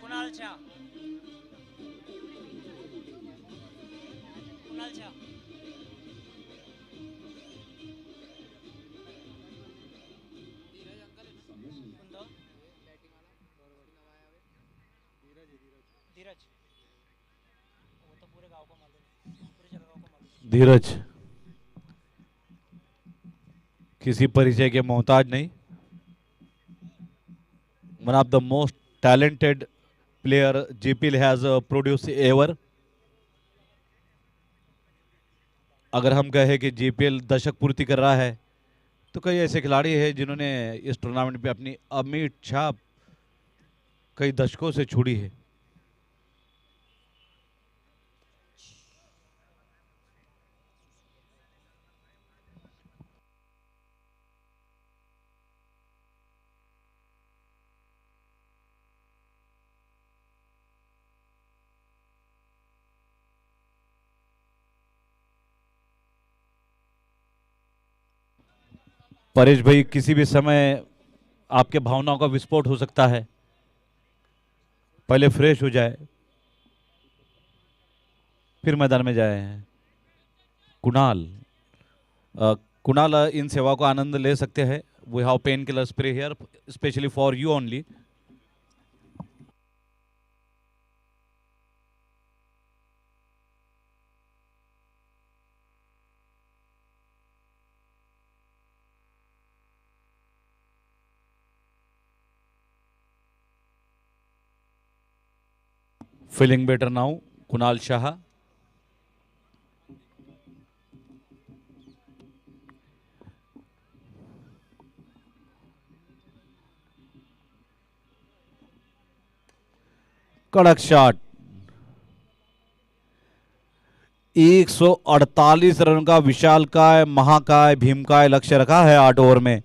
Kunal Jha, Kunal Jha. Dheeraj, वो तो पूरे गांव को मालूम है, पूरे जगह को मालूम धीरज किसी परिचय के मोहताज नहीं। One of the most talented player JPL has produced ever। अगर हम कहें कि JPL दशक पूर्ति कर रहा है तो कई ऐसे खिलाड़ी हैं जिन्होंने इस टूर्नामेंट पे अपनी अमिट छाप कई दशकों से छोड़ी है। परेश भाई, किसी भी समय आपके भावनाओं का विस्फोट हो सकता है, पहले फ्रेश हो जाए फिर मैदान में जाए। कुणाल कुणाल इन सेवा का आनंद ले सकते हैं। We have pain killer spray here specially for you only. Feeling better now Kunal Shah. कड़क शॉट। 148 रन का विशालकाय महाकाय भीमकाय लक्ष्य रखा है 8 ओवर में।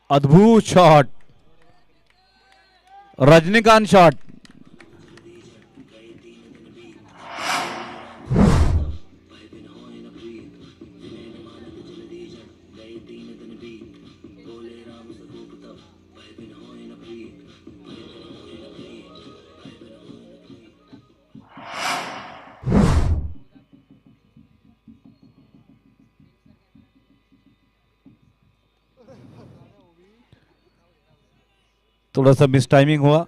अद्भुत शॉट, रजनीकांत शॉट। थोड़ा सा मिस टाइमिंग हुआ।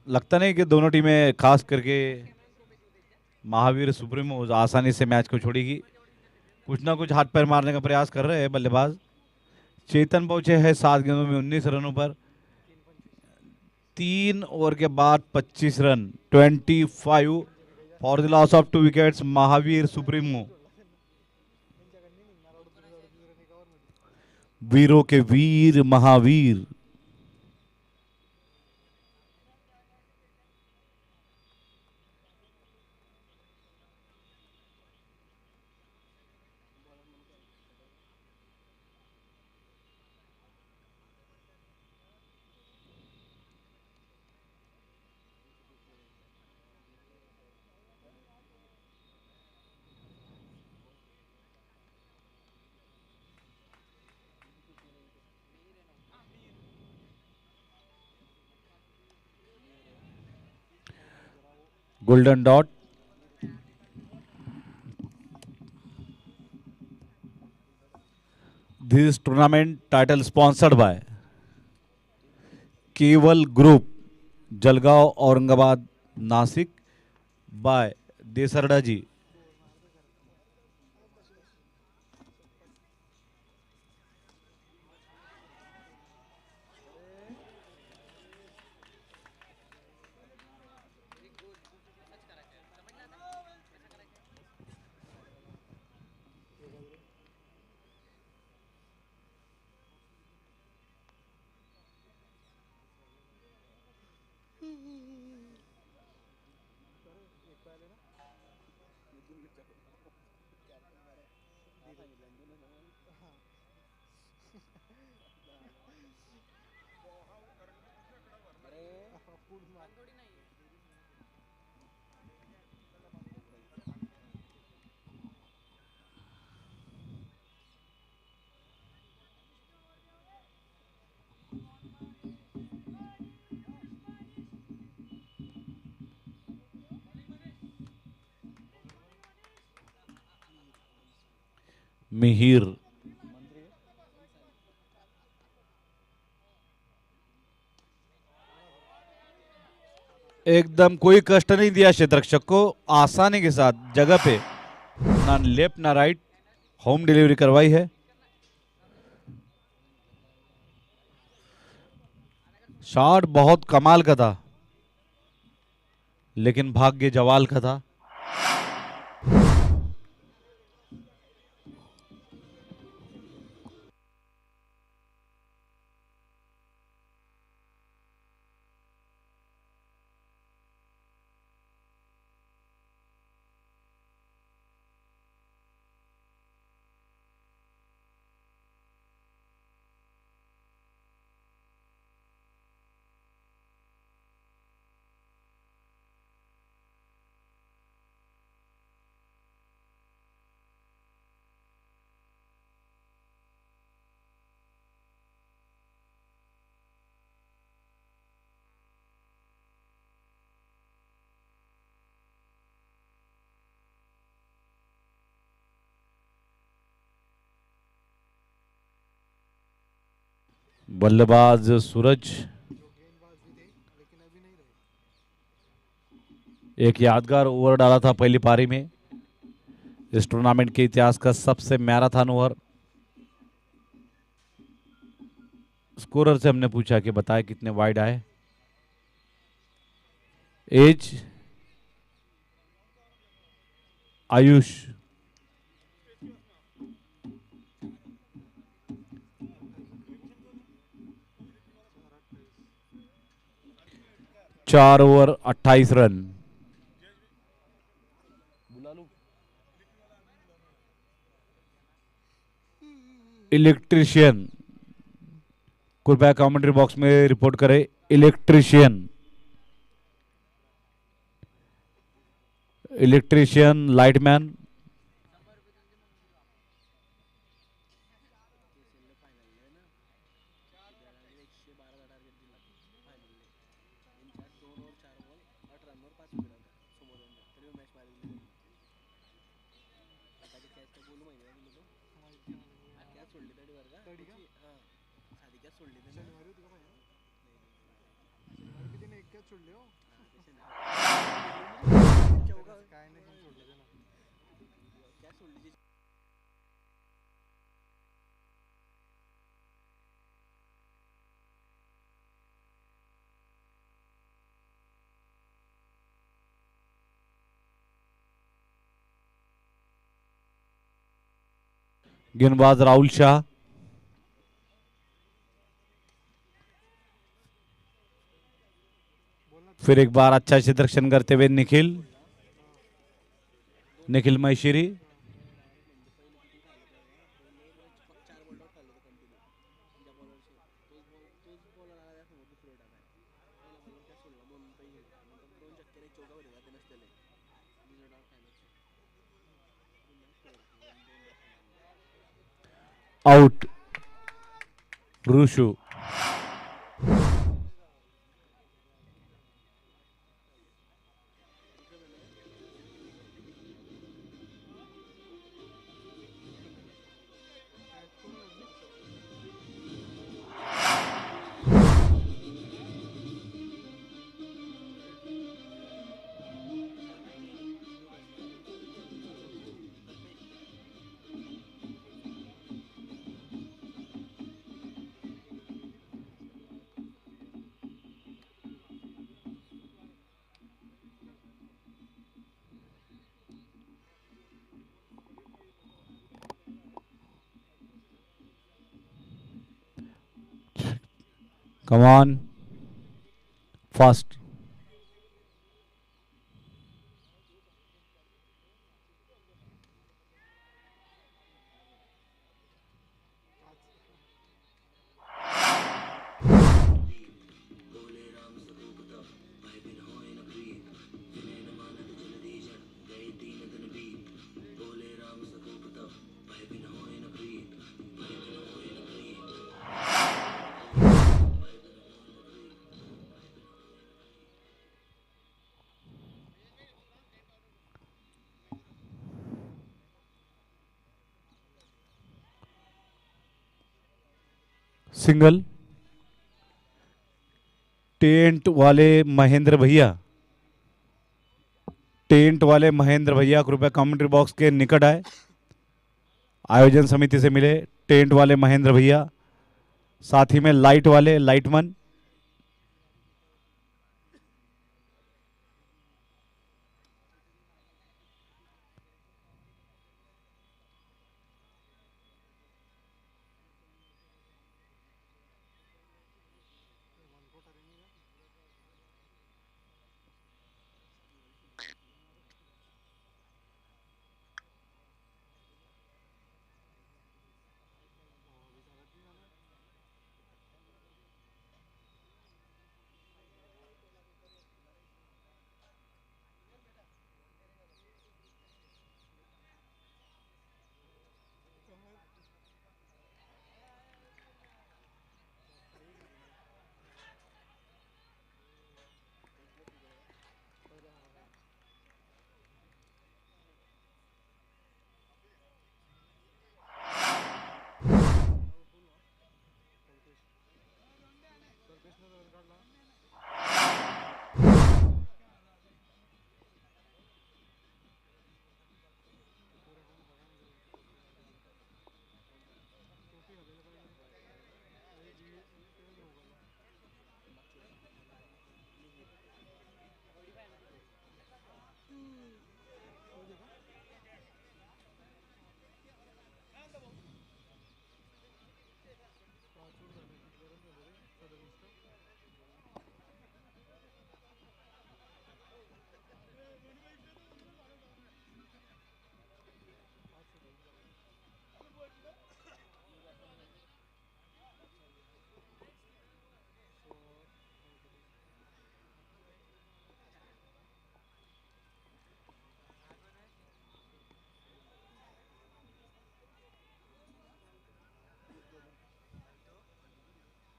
लगता नहीं कि दोनों टीमें खास करके महावीर सुप्रीमो आसानी से मैच को छोड़ेगी। कुछ ना कुछ हाथ पैर मारने का प्रयास कर रहे हैं बल्लेबाज। चेतन पहुंचे हैं 7 गेंदों में 19 रनों पर। 3 ओवर के बाद 25 run, 25 for the loss of 2 wickets Mahavir supremo. वीरों के वीर Mahavir. Golden dot. This tournament title sponsored by Keval group, Jalgaon, Aurangabad, Nashik, by Desarda ji. Mihir एकदम कोई कष्ट नहीं दिया क्षेत्ररक्षक को, आसानी के साथ जगह पे ना लेफ्ट ना राइट होम डिलीवरी करवाई है। शॉट बहुत कमाल का था, लेकिन भाग्य जवाल का था। बल्लेबाज सूरज। एक यादगार ओवर डाला था पहली पारी में, इस टूर्नामेंट के इतिहास का सबसे मैराथन ओवर। स्कोरर से हमने पूछा कि बताए कितने वाइड आए। एज आयुष, चार ओवर 28 रन। इलेक्ट्रीशियन कृपया कमेंट्री बॉक्स में रिपोर्ट करें। Electrician, electrician, lightman. क्या सोडले हो काय नाही पण सोडलं ते ना गेंदबाज राहुल शाह, बोलना फिर एक बार अच्छा क्षेत्ररक्षण करते हुए निखिल निखिल महेश्वरी, आउट रुशु। कोण ओढली Come on, fast. Single tent वाले महेंद्र भैया, टेंट वाले महेंद्र भैया कृपया कमेंट्री बॉक्स के निकट आए, आयोजन समिति से मिले टेंट वाले महेंद्र भैया, साथ ही में लाइट वाले लाइटमैन। वनकोट अरे नहीं का अभी चालत नहीं जाना सरफेस ने रन काढला पुऱ्या कोण बघा म्हणजे टोपी घालायला पाहिजे अरे जी ते घेऊ गेला होते का पाचवर झाले किती रन झाले रे 37 का पाच सेकंड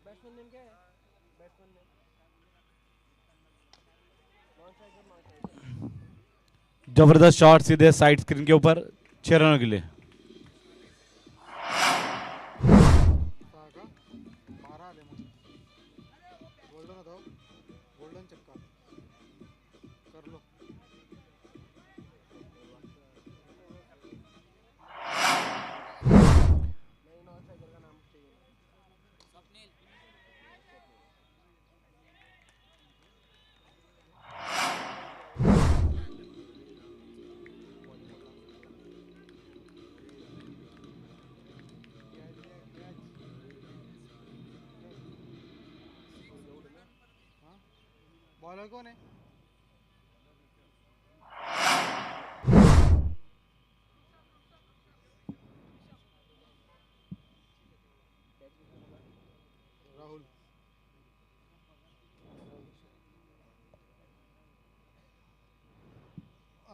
बैट्समैन नेम क्या है batsman name non striker non striker जबरदस्त शॉट सीधे साइड स्क्रीन के ऊपर 6 रनों के लिए। सहा का 12 आले मग गोल्डन होता गोल्डन चक्का बॉलर कौन है? राहुल।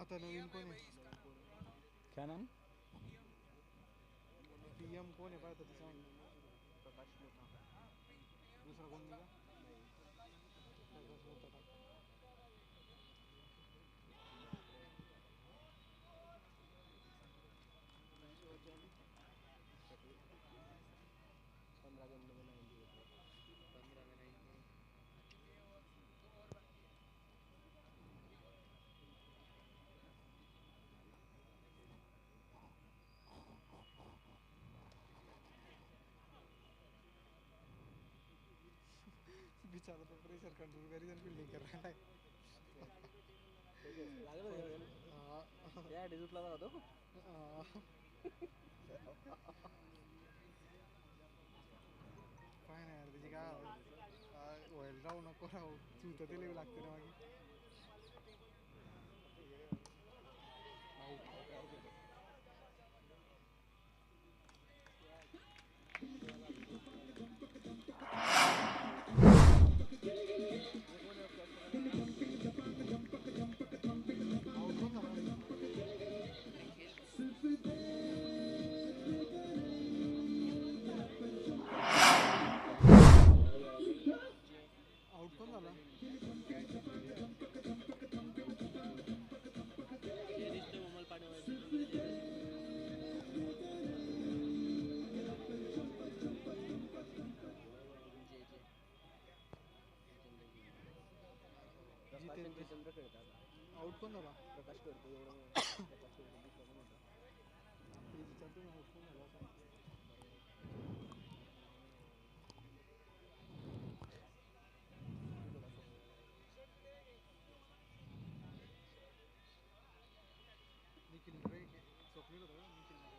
आता नवीन कोण आहे? क्या नाम? पीएम कोण आहे पाहता तिचा दूसरा कोण निघा? प्रकाश होता का? बेचारा तो प्रेशर कंट्रोल करी फील्डिंग कर रहा है. या डिजूट लगा दो. काय नाही यार त्याची काय व्हायला राहू नको राहू चुत ते लिहू लागते ना मागे. आउट कोण झाला? आउट कोण झाला? प्रकाश करतो एवढं ते विचारतो ना आउट कोण झाला असं. निखिल रे स्वप्नील होता का? निखिल नाही.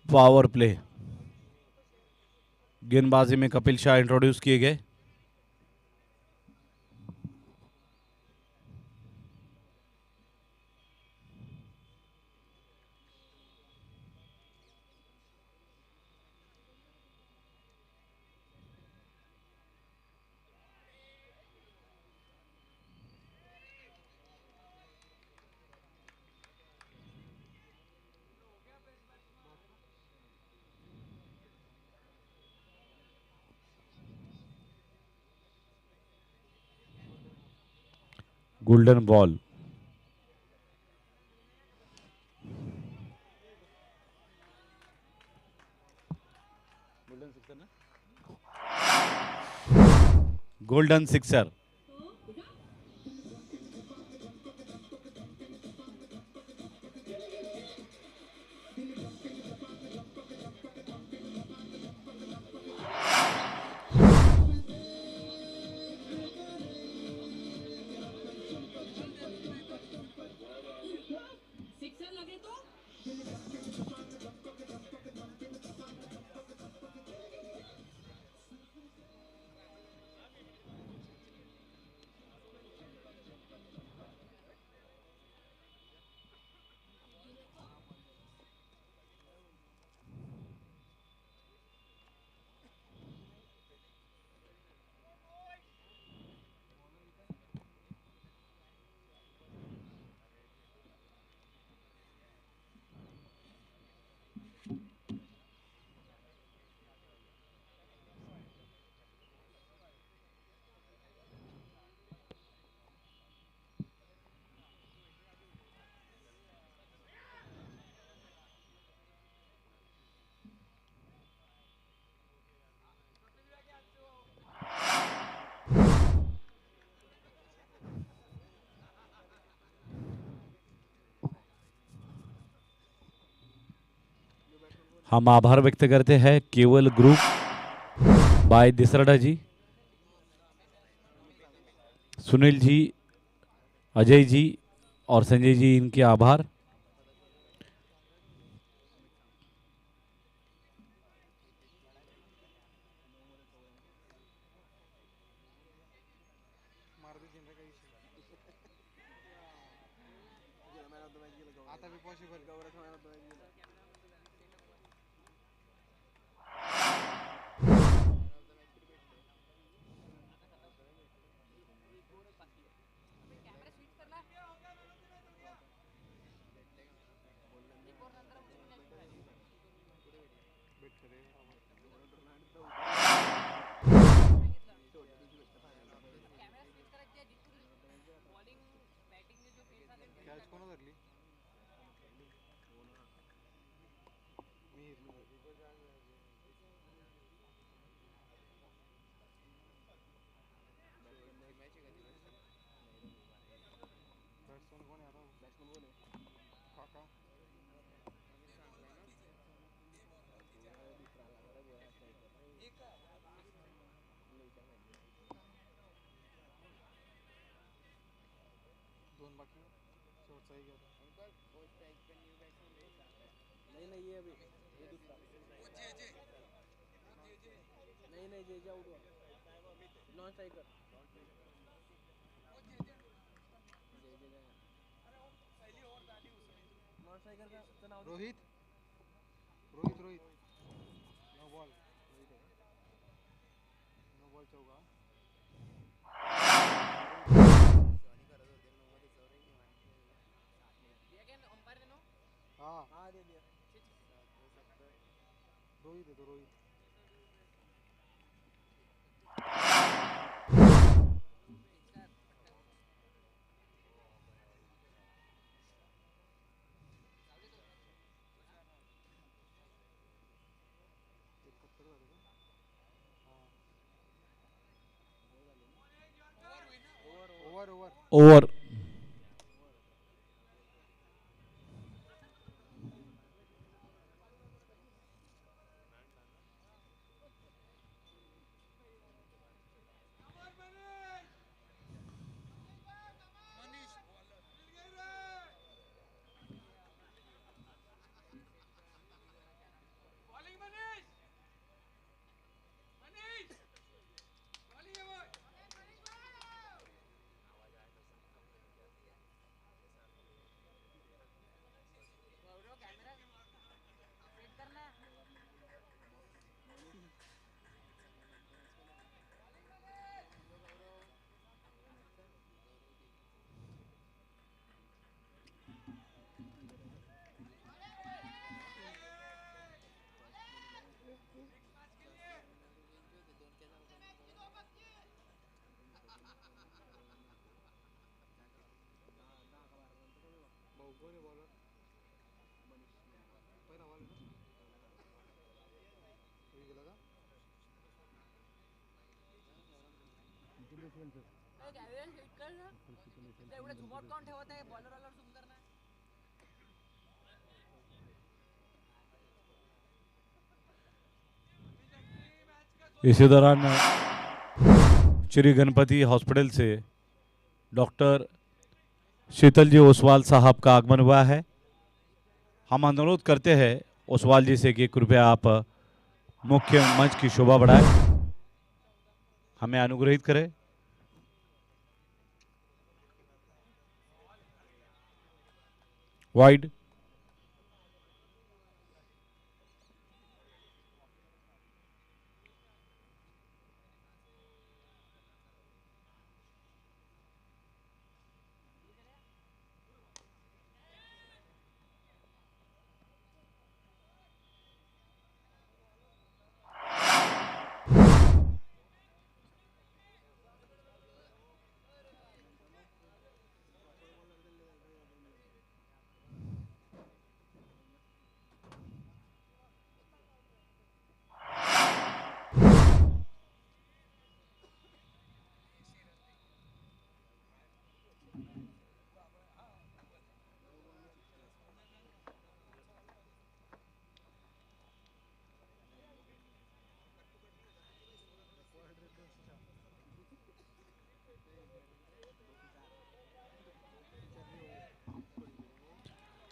पावर प्ले गेंदबाजी में कपिल शाह इंट्रोड्यूस किए गए. Golden ball. गोल्डन सिक्सर ना. Golden sixer. हम आभार व्यक्त करते हैं केवल ग्रुप बाय दिसरडा जी, सुनील जी, अजय जी और संजय जी, इनके आभार। मार दे जिंदा काही आता भी पॉसिबल भेटतं रे कॅच कोण धरली मी बॅट्समन कोण आहे आता काका दोन बाकी शेवटचा एक आहे Rohit Rohit Rohit no ball no ball चौका हाँ रोहित है तो रोहित ओवर ओवर ओवर। भाऊ कोण आहे बॉलर पहिला बॉल आहे ना होई गेला का एवढं झुमॉट कोण ठेवत आहे बॉलर आल्यावर सुंदर ना इसी दौरान श्री गणपति हॉस्पिटल से डॉक्टर शीतल जी ओसवाल साहब का आगमन हुआ है। हम अनुरोध करते हैं ओसवाल जी से कि कृपया आप मुख्य मंच की शोभा बढ़ाएं, हमें अनुग्रहित करें। वाइड।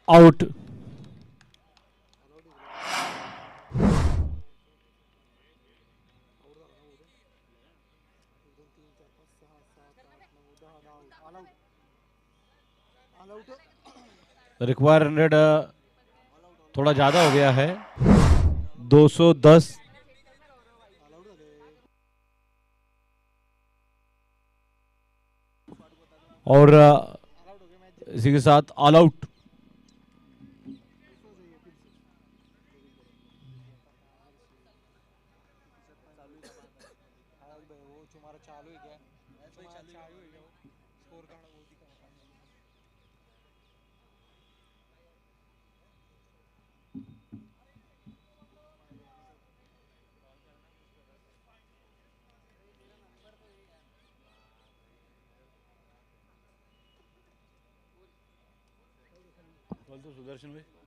आउट। रिक्वायर 100 थोड़ा ज़्यादा हो गया है। 210 और इसी के साथ ऑल आउट। वो तुम्हारा चालू है क्या? तुम्हारा चालू है क्या? स्कोर करना वो दिखा रहा है। बोल तो सुदर्शन भाई।